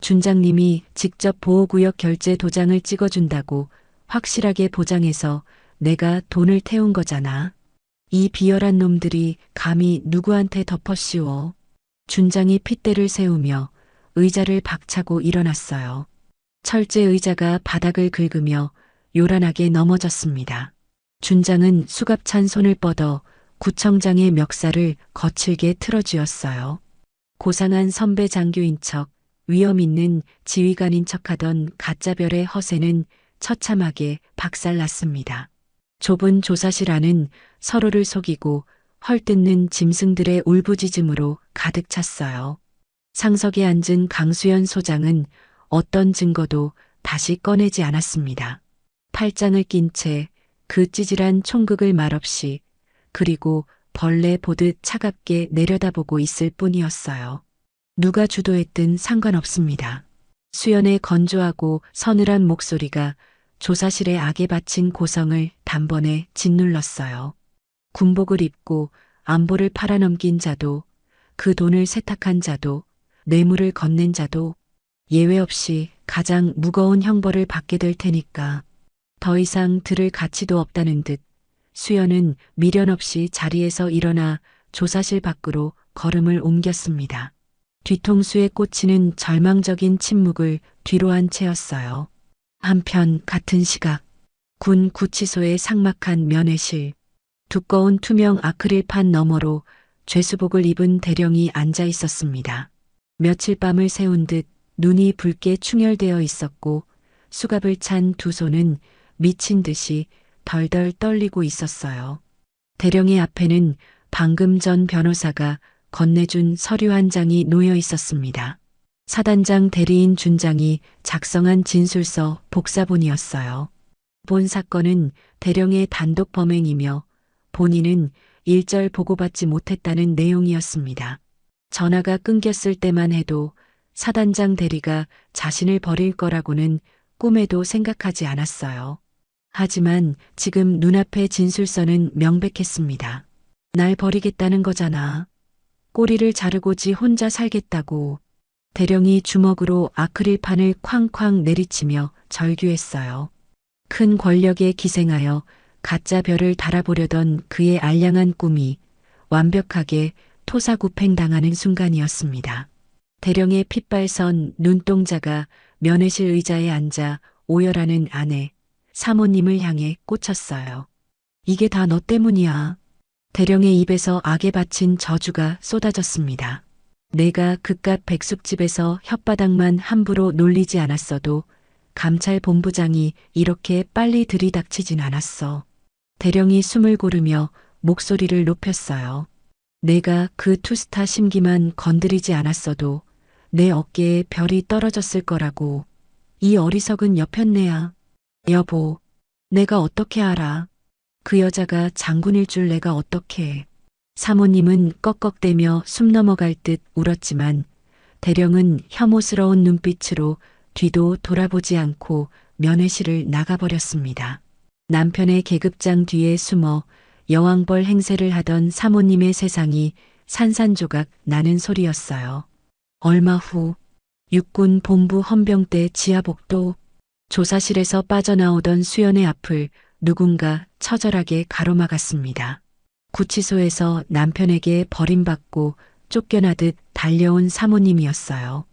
준장님이 직접 보호구역 결제 도장을 찍어준다고 확실하게 보장해서 내가 돈을 태운 거잖아. 이 비열한 놈들이 감히 누구한테 덮어씌워. 준장이 핏대를 세우며 의자를 박차고 일어났어요. 철제 의자가 바닥을 긁으며 요란하게 넘어졌습니다. 준장은 수갑찬 손을 뻗어 구청장의 멱살을 거칠게 틀어쥐었어요. 고상한 선배 장교인 척, 위험 있는 지휘관인 척하던 가짜별의 허세는 처참하게 박살났습니다. 좁은 조사실 안은 서로를 속이고 헐뜯는 짐승들의 울부짖음으로 가득 찼어요. 상석에 앉은 강수연 소장은 어떤 증거도 다시 꺼내지 않았습니다. 팔짱을 낀 채 그 찌질한 총극을 말없이 그리고 벌레 보듯 차갑게 내려다보고 있을 뿐이었어요. 누가 주도했든 상관없습니다. 수연의 건조하고 서늘한 목소리가 조사실의 악에 바친 고성을 단번에 짓눌렀어요. 군복을 입고 안보를 팔아넘긴 자도, 그 돈을 세탁한 자도, 뇌물을 건넨 자도 예외 없이 가장 무거운 형벌을 받게 될 테니까 더 이상 들을 가치도 없다는 듯 수연은 미련 없이 자리에서 일어나 조사실 밖으로 걸음을 옮겼습니다. 뒤통수에 꽂히는 절망적인 침묵을 뒤로한 채였어요. 한편 같은 시각 군 구치소의 삭막한 면회실, 두꺼운 투명 아크릴판 너머로 죄수복을 입은 대령이 앉아 있었습니다. 며칠 밤을 새운 듯 눈이 붉게 충혈되어 있었고 수갑을 찬 두 손은 미친 듯이 덜덜 떨리고 있었어요. 대령의 앞에는 방금 전 변호사가 건네준 서류 한 장이 놓여 있었습니다. 사단장 대리인 준장이 작성한 진술서 복사본이었어요. 본 사건은 대령의 단독 범행이며 본인은 일절 보고받지 못했다는 내용이었습니다. 전화가 끊겼을 때만 해도 사단장 대리가 자신을 버릴 거라고는 꿈에도 생각하지 않았어요. 하지만 지금 눈앞의 진술서는 명백했습니다. 날 버리겠다는 거잖아. 꼬리를 자르고지 혼자 살겠다고. 대령이 주먹으로 아크릴판을 쾅쾅 내리치며 절규했어요. 큰 권력에 기생하여 가짜 별을 달아보려던 그의 알량한 꿈이 완벽하게 토사구팽당하는 순간이었습니다. 대령의 핏발선 눈동자가 면회실 의자에 앉아 오열하는 아내, 사모님을 향해 꽂혔어요. 이게 다 너 때문이야. 대령의 입에서 악에 바친 저주가 쏟아졌습니다. 내가 그깟 백숙집에서 혓바닥만 함부로 놀리지 않았어도 감찰 본부장이 이렇게 빨리 들이닥치진 않았어. 대령이 숨을 고르며 목소리를 높였어요. 내가 그 투스타 심기만 건드리지 않았어도 내 어깨에 별이 떨어졌을 거라고. 이 어리석은 여편네야. 여보, 내가 어떻게 알아? 그 여자가 장군일 줄 내가 어떻게. 사모님은 꺽꺽대며 숨 넘어갈 듯 울었지만 대령은 혐오스러운 눈빛으로 뒤도 돌아보지 않고 면회실을 나가버렸습니다. 남편의 계급장 뒤에 숨어 여왕벌 행세를 하던 사모님의 세상이 산산조각 나는 소리였어요. 얼마 후 육군 본부 헌병대 지하복도 조사실에서 빠져나오던 수연의 앞을 누군가 처절하게 가로막았습니다. 구치소에서 남편에게 버림받고 쫓겨나듯 달려온 사모님이었어요.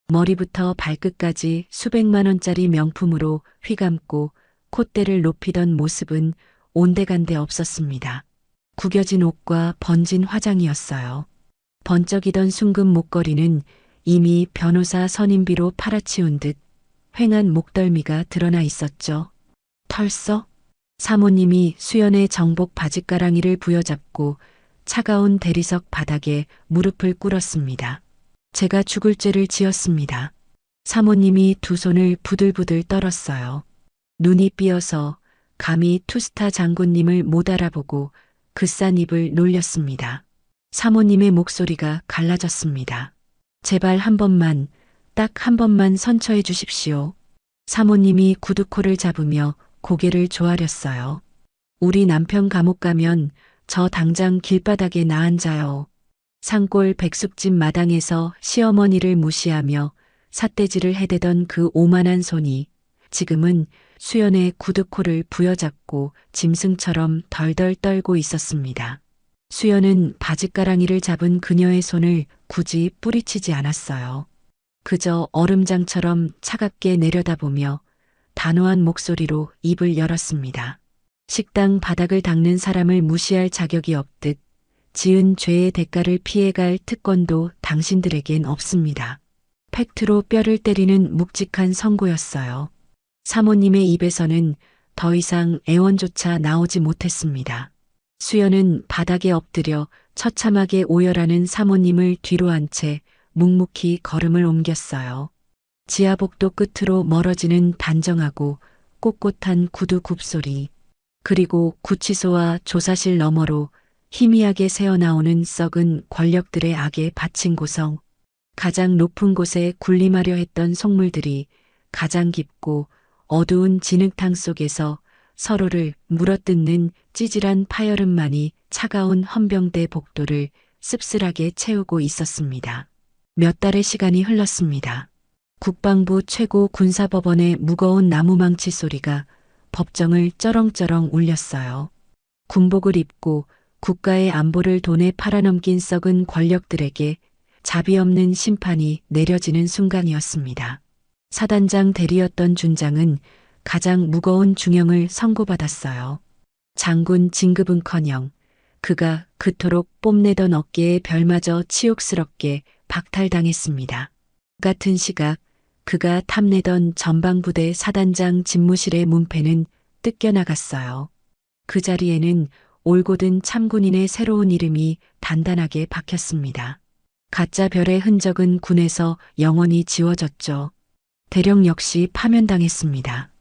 머리부터 발끝까지 수백만 원짜리 명품으로 휘감고 콧대를 높이던 모습은 온데간데 없었습니다. 구겨진 옷과 번진 화장이었어요. 번쩍이던 순금 목걸이는 이미 변호사 선임비로 팔아치운 듯 휑한 목덜미가 드러나 있었죠. 털썩? 사모님이 수연의 정복 바짓가랑이를 부여잡고 차가운 대리석 바닥에 무릎을 꿇었습니다. 제가 죽을 죄를 지었습니다. 사모님이 두 손을 부들부들 떨었어요. 눈이 삐어서 감히 투스타 장군님을 못 알아보고 그싼 입을 놀렸습니다. 사모님의 목소리가 갈라졌습니다. 제발 한 번만, 딱 한 번만 선처해 주십시오. 사모님이 구두코를 잡으며 고개를 조아렸어요. 우리 남편 감옥 가면 저 당장 길바닥에 나앉아요. 산골 백숙집 마당에서 시어머니를 무시하며 삿대질을 해대던 그 오만한 손이 지금은 수연의 구두코를 부여잡고 짐승처럼 덜덜 떨고 있었습니다. 수연은 바짓가랑이를 잡은 그녀의 손을 굳이 뿌리치지 않았어요. 그저 얼음장처럼 차갑게 내려다보며 단호한 목소리로 입을 열었습니다. 식당 바닥을 닦는 사람을 무시할 자격이 없듯 지은 죄의 대가를 피해갈 특권도 당신들에겐 없습니다. 팩트로 뼈를 때리는 묵직한 선고였어요. 사모님의 입에서는 더 이상 애원조차 나오지 못했습니다. 수연은 바닥에 엎드려 처참하게 오열하는 사모님을 뒤로 한 채 묵묵히 걸음을 옮겼어요. 지하복도 끝으로 멀어지는 단정하고 꼿꼿한 구두 굽소리, 그리고 구치소와 조사실 너머로 희미하게 새어나오는 썩은 권력들의 악에 바친 고성, 가장 높은 곳에 군림하려 했던 속물들이 가장 깊고 어두운 진흙탕 속에서 서로를 물어뜯는 찌질한 파열음만이 차가운 헌병대 복도를 씁쓸하게 채우고 있었습니다. 몇 달의 시간이 흘렀습니다. 국방부 최고 군사법원의 무거운 나무망치 소리가 법정을 쩌렁쩌렁 울렸어요. 군복을 입고 국가의 안보를 돈에 팔아넘긴 썩은 권력들에게 자비 없는 심판이 내려지는 순간이었습니다. 사단장 대리였던 준장은 가장 무거운 중형을 선고받았어요. 장군 진급은커녕 그가 그토록 뽐내던 어깨의 별마저 치욕스럽게 박탈당했습니다. 같은 시각 그가 탐내던 전방부대 사단장 집무실의 문패는 뜯겨나갔어요. 그 자리에는 올곧은 참군인의 새로운 이름이 단단하게 박혔습니다. 가짜 별의 흔적은 군에서 영원히 지워졌죠. 대령 역시 파면당했습니다.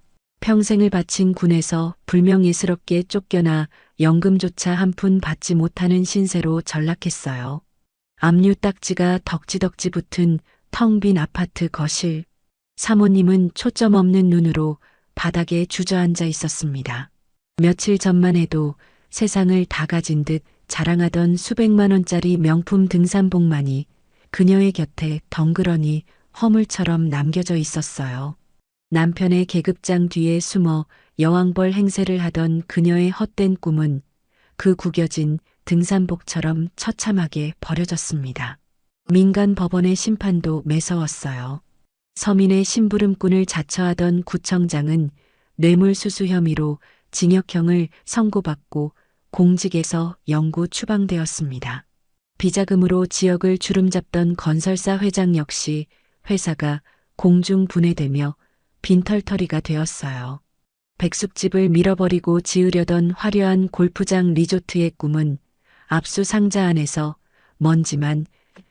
평생을 바친 군에서 불명예스럽게 쫓겨나 연금조차 한 푼 받지 못하는 신세로 전락했어요. 압류 딱지가 덕지덕지 붙은 텅 빈 아파트 거실. 사모님은 초점 없는 눈으로 바닥에 주저앉아 있었습니다. 며칠 전만 해도 세상을 다 가진 듯 자랑하던 수백만 원짜리 명품 등산복만이 그녀의 곁에 덩그러니 허물처럼 남겨져 있었어요. 남편의 계급장 뒤에 숨어 여왕벌 행세를 하던 그녀의 헛된 꿈은 그 구겨진 등산복처럼 처참하게 버려졌습니다. 민간 법원의 심판도 매서웠어요. 서민의 심부름꾼을 자처하던 구청장은 뇌물수수 혐의로 징역형을 선고받고 공직에서 영구 추방되었습니다. 비자금으로 지역을 주름잡던 건설사 회장 역시 회사가 공중 분해되며 빈털터리가 되었어요. 백숙집을 밀어버리고 지으려던 화려한 골프장 리조트의 꿈은 압수 상자 안에서 먼지만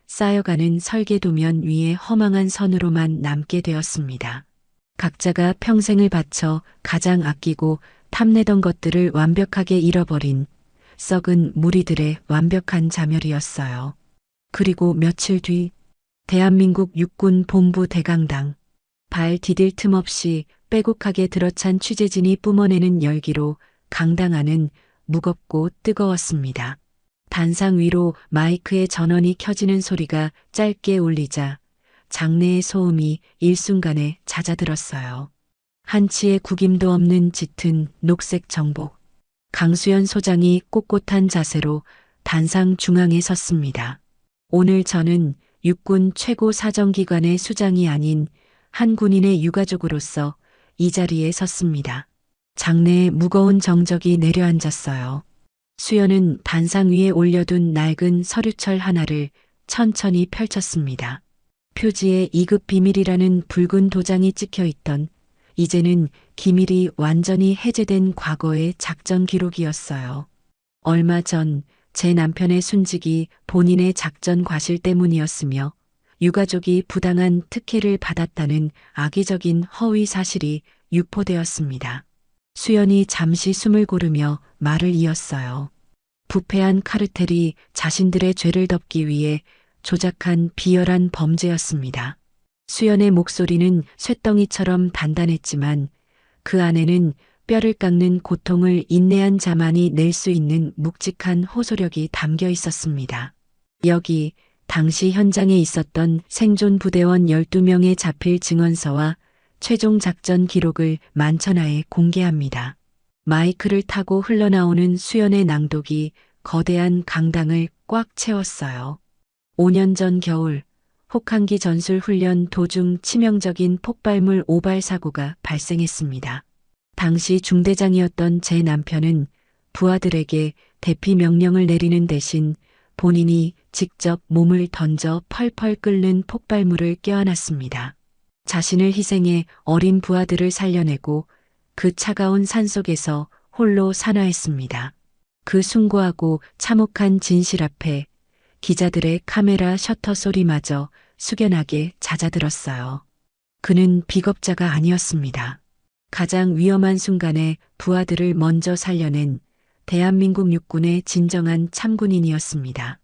쌓여가는 설계도면 위에 허망한 선으로만 남게 되었습니다. 각자가 평생을 바쳐 가장 아끼고 탐내던 것들을 완벽하게 잃어버린 썩은 무리들의 완벽한 자멸이었어요. 그리고 며칠 뒤 대한민국 육군 본부 대강당. 발 디딜 틈 없이 빼곡하게 들어찬 취재진이 뿜어내는 열기로 강당 안은 무겁고 뜨거웠습니다. 단상 위로 마이크의 전원이 켜지는 소리가 짧게 울리자 장내의 소음이 일순간에 잦아들었어요. 한치의 구김도 없는 짙은 녹색 정복. 강수연 소장이 꼿꼿한 자세로 단상 중앙에 섰습니다. 오늘 저는 육군 최고 사정기관의 수장이 아닌 한 군인의 유가족으로서 이 자리에 섰습니다. 장내에 무거운 정적이 내려앉았어요. 수연은 단상 위에 올려둔 낡은 서류철 하나를 천천히 펼쳤습니다. 표지에 2급 비밀이라는 붉은 도장이 찍혀 있던 이제는 기밀이 완전히 해제된 과거의 작전 기록이었어요. 얼마 전 제 남편의 순직이 본인의 작전 과실 때문이었으며 유가족이 부당한 특혜를 받았다는 악의적인 허위 사실이 유포되었습니다. 수연이 잠시 숨을 고르며 말을 이었어요. 부패한 카르텔이 자신들의 죄를 덮기 위해 조작한 비열한 범죄였습니다. 수연의 목소리는 쇳덩이처럼 단단했지만 그 안에는 뼈를 깎는 고통을 인내한 자만이 낼 수 있는 묵직한 호소력이 담겨 있었습니다. 여기 당시 현장에 있었던 생존 부대원 12명의 자필 증언서와 최종 작전 기록을 만천하에 공개합니다. 마이크를 타고 흘러나오는 수연의 낭독이 거대한 강당을 꽉 채웠어요. 5년 전 겨울 혹한기 전술 훈련 도중 치명적인 폭발물 오발 사고가 발생했습니다. 당시 중대장이었던 제 남편은 부하들에게 대피 명령을 내리는 대신 본인이 직접 몸을 던져 펄펄 끓는 폭발물을 껴안았습니다. 자신을 희생해 어린 부하들을 살려내고 그 차가운 산속에서 홀로 산화했습니다. 그 숭고하고 참혹한 진실 앞에 기자들의 카메라 셔터 소리마저 숙연하게 잦아들었어요. 그는 비겁자가 아니었습니다. 가장 위험한 순간에 부하들을 먼저 살려낸 대한민국 육군의 진정한 참군인이었습니다.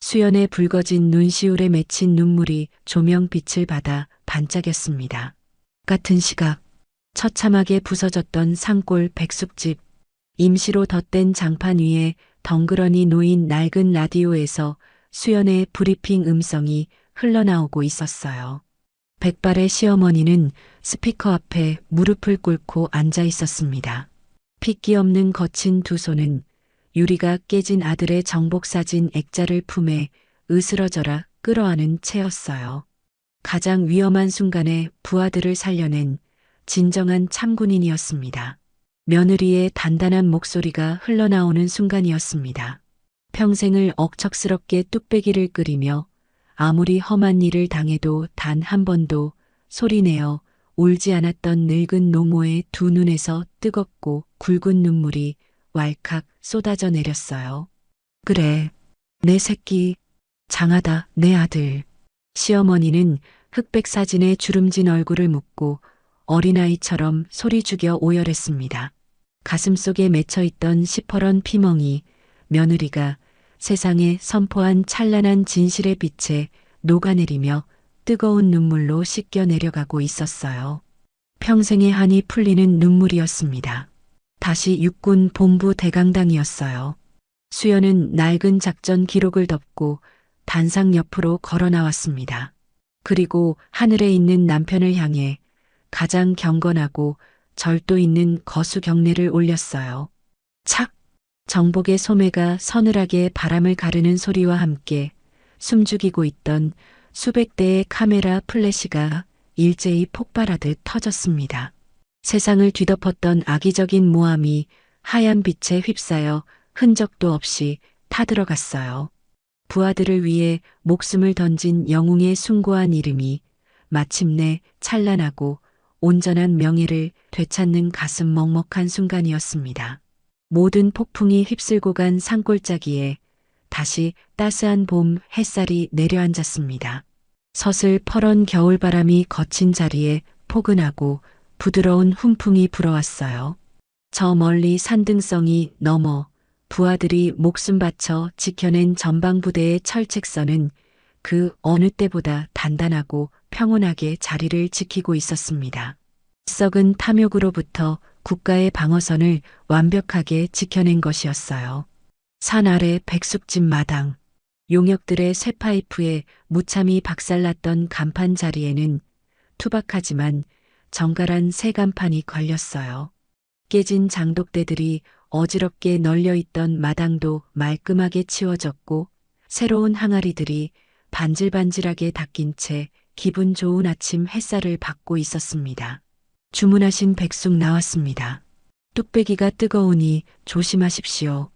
수연의 붉어진 눈시울에 맺힌 눈물이 조명빛을 받아 반짝였습니다. 같은 시각 처참하게 부서졌던 산골 백숙집, 임시로 덧댄 장판 위에 덩그러니 놓인 낡은 라디오에서 수연의 브리핑 음성이 흘러나오고 있었어요. 백발의 시어머니는 스피커 앞에 무릎을 꿇고 앉아 있었습니다. 핏기 없는 거친 두 손은 유리가 깨진 아들의 정복사진 액자를 품에 으스러져라 끌어안은 채였어요. 가장 위험한 순간에 부하들을 살려낸 진정한 참군인이었습니다. 며느리의 단단한 목소리가 흘러나오는 순간이었습니다. 평생을 억척스럽게 뚝배기를 끓이며 아무리 험한 일을 당해도 단 한 번도 소리내어 울지 않았던 늙은 노모의 두 눈에서 뜨겁고 굵은 눈물이 왈칵 쏟아져 내렸어요. 그래, 내 새끼, 장하다, 내 아들. 시어머니는 흑백 사진에 주름진 얼굴을 묶고 어린아이처럼 소리 죽여 오열했습니다. 가슴속에 맺혀있던 시퍼런 피멍이 며느리가 세상에 선포한 찬란한 진실의 빛에 녹아내리며 뜨거운 눈물로 씻겨 내려가고 있었어요. 평생의 한이 풀리는 눈물이었습니다. 다시 육군 본부 대강당이었어요. 수연은 낡은 작전 기록을 덮고 단상 옆으로 걸어 나왔습니다. 그리고 하늘에 있는 남편을 향해 가장 경건하고 절도 있는 거수 경례를 올렸어요. 착! 정복의 소매가 서늘하게 바람을 가르는 소리와 함께 숨죽이고 있던 수백 대의 카메라 플래시가 일제히 폭발하듯 터졌습니다. 세상을 뒤덮었던 악의적인 모함이 하얀 빛에 휩싸여 흔적도 없이 타들어갔어요. 부하들을 위해 목숨을 던진 영웅의 숭고한 이름이 마침내 찬란하고 온전한 명예를 되찾는 가슴 먹먹한 순간이었습니다. 모든 폭풍이 휩쓸고 간 산골짜기에 다시 따스한 봄 햇살이 내려앉았습니다. 서슬 퍼런 겨울바람이 거친 자리에 포근하고 부드러운 훈풍이 불어왔어요. 저 멀리 산등성이 넘어 부하들이 목숨 바쳐 지켜낸 전방부대의 철책선은 그 어느 때보다 단단하고 평온하게 자리를 지키고 있었습니다. 썩은 탐욕으로부터 국가의 방어선을 완벽하게 지켜낸 것이었어요. 산 아래 백숙집 마당, 용역들의 쇠파이프에 무참히 박살났던 간판 자리에는 투박하지만 정갈한 새 간판이 걸렸어요. 깨진 장독대들이 어지럽게 널려있던 마당도 말끔하게 치워졌고 새로운 항아리들이 반질반질하게 닦인 채 기분 좋은 아침 햇살을 받고 있었습니다. 주문하신 백숙 나왔습니다. 뚝배기가 뜨거우니 조심하십시오.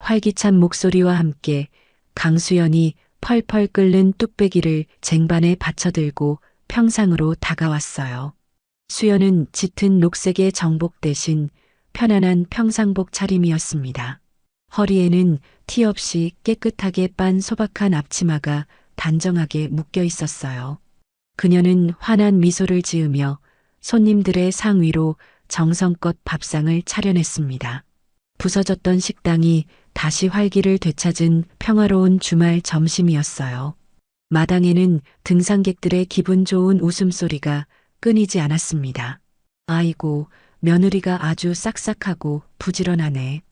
활기찬 목소리와 함께 강수연이 펄펄 끓는 뚝배기를 쟁반에 받쳐들고 평상으로 다가왔어요. 수연은 짙은 녹색의 정복 대신 편안한 평상복 차림이었습니다. 허리에는 티 없이 깨끗하게 빤 소박한 앞치마가 단정하게 묶여 있었어요. 그녀는 환한 미소를 지으며 손님들의 상 위로 정성껏 밥상을 차려냈습니다. 부서졌던 식당이 다시 활기를 되찾은 평화로운 주말 점심이었어요. 마당에는 등산객들의 기분 좋은 웃음소리가 끊이지 않았습니다. 아이고, 며느리가 아주 싹싹하고 부지런하네.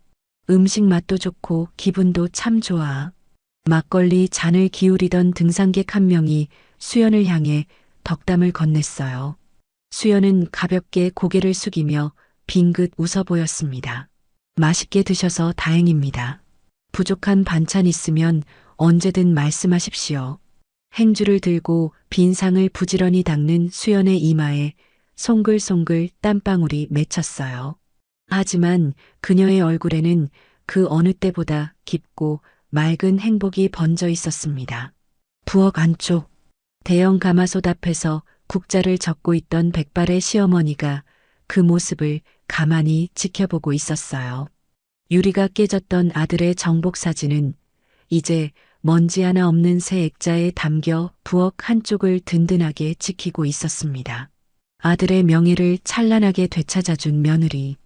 음식 맛도 좋고 기분도 참 좋아. 막걸리 잔을 기울이던 등산객 한 명이 수연을 향해 덕담을 건넸어요. 수연은 가볍게 고개를 숙이며 빙긋 웃어 보였습니다. 맛있게 드셔서 다행입니다. 부족한 반찬 있으면 언제든 말씀하십시오. 행주를 들고 빈 상을 부지런히 닦는 수연의 이마에 송글송글 땀방울이 맺혔어요. 하지만 그녀의 얼굴에는 그 어느 때보다 깊고 맑은 행복이 번져 있었습니다. 부엌 안쪽, 대형 가마솥 앞에서 국자를 적고 있던 백발의 시어머니가 그 모습을 가만히 지켜보고 있었어요. 유리가 깨졌던 아들의 정복 사진은 이제 먼지 하나 없는 새 액자에 담겨 부엌 한쪽을 든든하게 지키고 있었습니다. 아들의 명예를 찬란하게 되찾아준 며느리.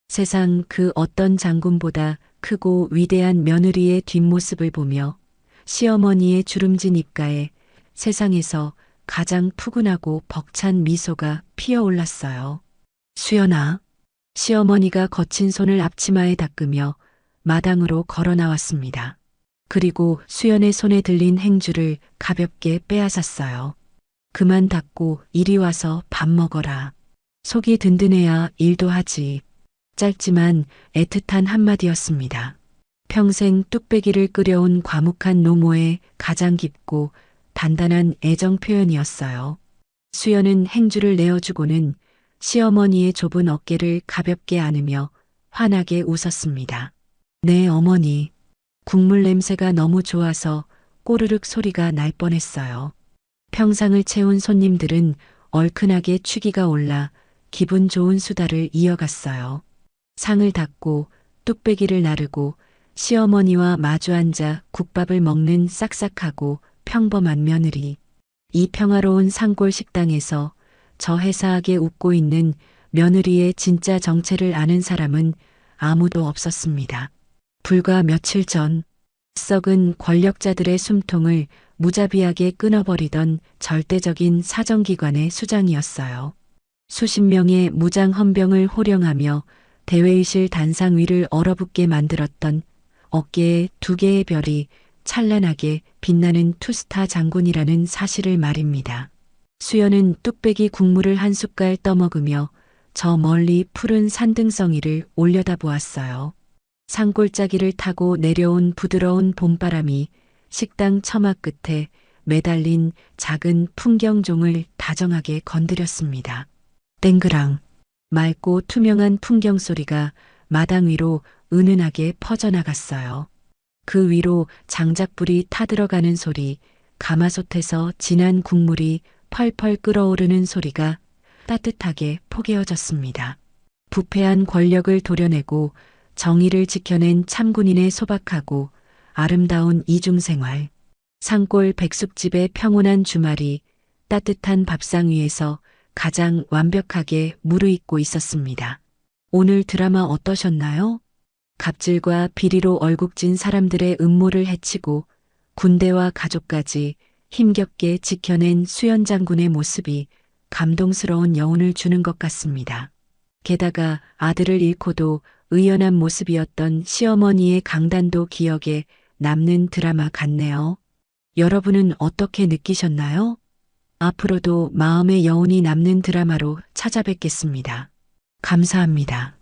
세상 그 어떤 장군보다 크고 위대한 며느리의 뒷모습을 보며 시어머니의 주름진 입가에 세상에서 가장 푸근하고 벅찬 미소가 피어올랐어요. 수연아. 시어머니가 거친 손을 앞치마에 닦으며 마당으로 걸어 나왔습니다. 그리고 수연의 손에 들린 행주를 가볍게 빼앗았어요. 그만 닦고 이리 와서 밥 먹어라. 속이 든든해야 일도 하지. 짧지만 애틋한 한마디였습니다. 평생 뚝배기를 끓여온 과묵한 노모의 가장 깊고 단단한 애정 표현이었어요. 수연은 행주를 내어주고는 시어머니의 좁은 어깨를 가볍게 안으며 환하게 웃었습니다. 네, 어머니. 국물 냄새가 너무 좋아서 꼬르륵 소리가 날 뻔했어요. 평상을 채운 손님들은 얼큰하게 취기가 올라 기분 좋은 수다를 이어갔어요. 상을 닦고 뚝배기를 나르고 시어머니와 마주 앉아 국밥을 먹는 싹싹하고 평범한 며느리. 이 평화로운 산골 식당에서 저 해사하게 웃고 있는 며느리의 진짜 정체를 아는 사람은 아무도 없었습니다. 불과 며칠 전 썩은 권력자들의 숨통을 무자비하게 끊어버리던 절대적인 사정기관의 수장이었어요. 수십 명의 무장 헌병을 호령하며 대회의실 단상 위를 얼어붙게 만들었던 어깨에 두 개의 별이 찬란하게 빛나는 투스타 장군이라는 사실을 말입니다. 수연은 뚝배기 국물을 한 숟갈 떠먹으며 저 멀리 푸른 산등성이를 올려다보았어요. 산골짜기를 타고 내려온 부드러운 봄바람이 식당 처마 끝에 매달린 작은 풍경종을 다정하게 건드렸습니다. 땡그랑 맑고 투명한 풍경 소리가 마당 위로 은은하게 퍼져나갔어요. 그 위로 장작불이 타들어가는 소리, 가마솥에서 진한 국물이 펄펄 끓어오르는 소리가 따뜻하게 포개어졌습니다. 부패한 권력을 도려내고 정의를 지켜낸 참군인의 소박하고 아름다운 이중생활. 산골 백숙집의 평온한 주말이 따뜻한 밥상 위에서 가장 완벽하게 무르익고 있었습니다. 오늘 드라마 어떠셨나요? 갑질과 비리로 얼국진 사람들의 음모를 해치고 군대와 가족까지 힘겹게 지켜낸 수연 장군의 모습이 감동스러운 여운을 주는 것 같습니다. 게다가 아들을 잃고도 의연한 모습이었던 시어머니의 강단도 기억에 남는 드라마 같네요. 여러분은 어떻게 느끼셨나요? 앞으로도 마음의 여운이 남는 드라마로 찾아뵙겠습니다. 감사합니다.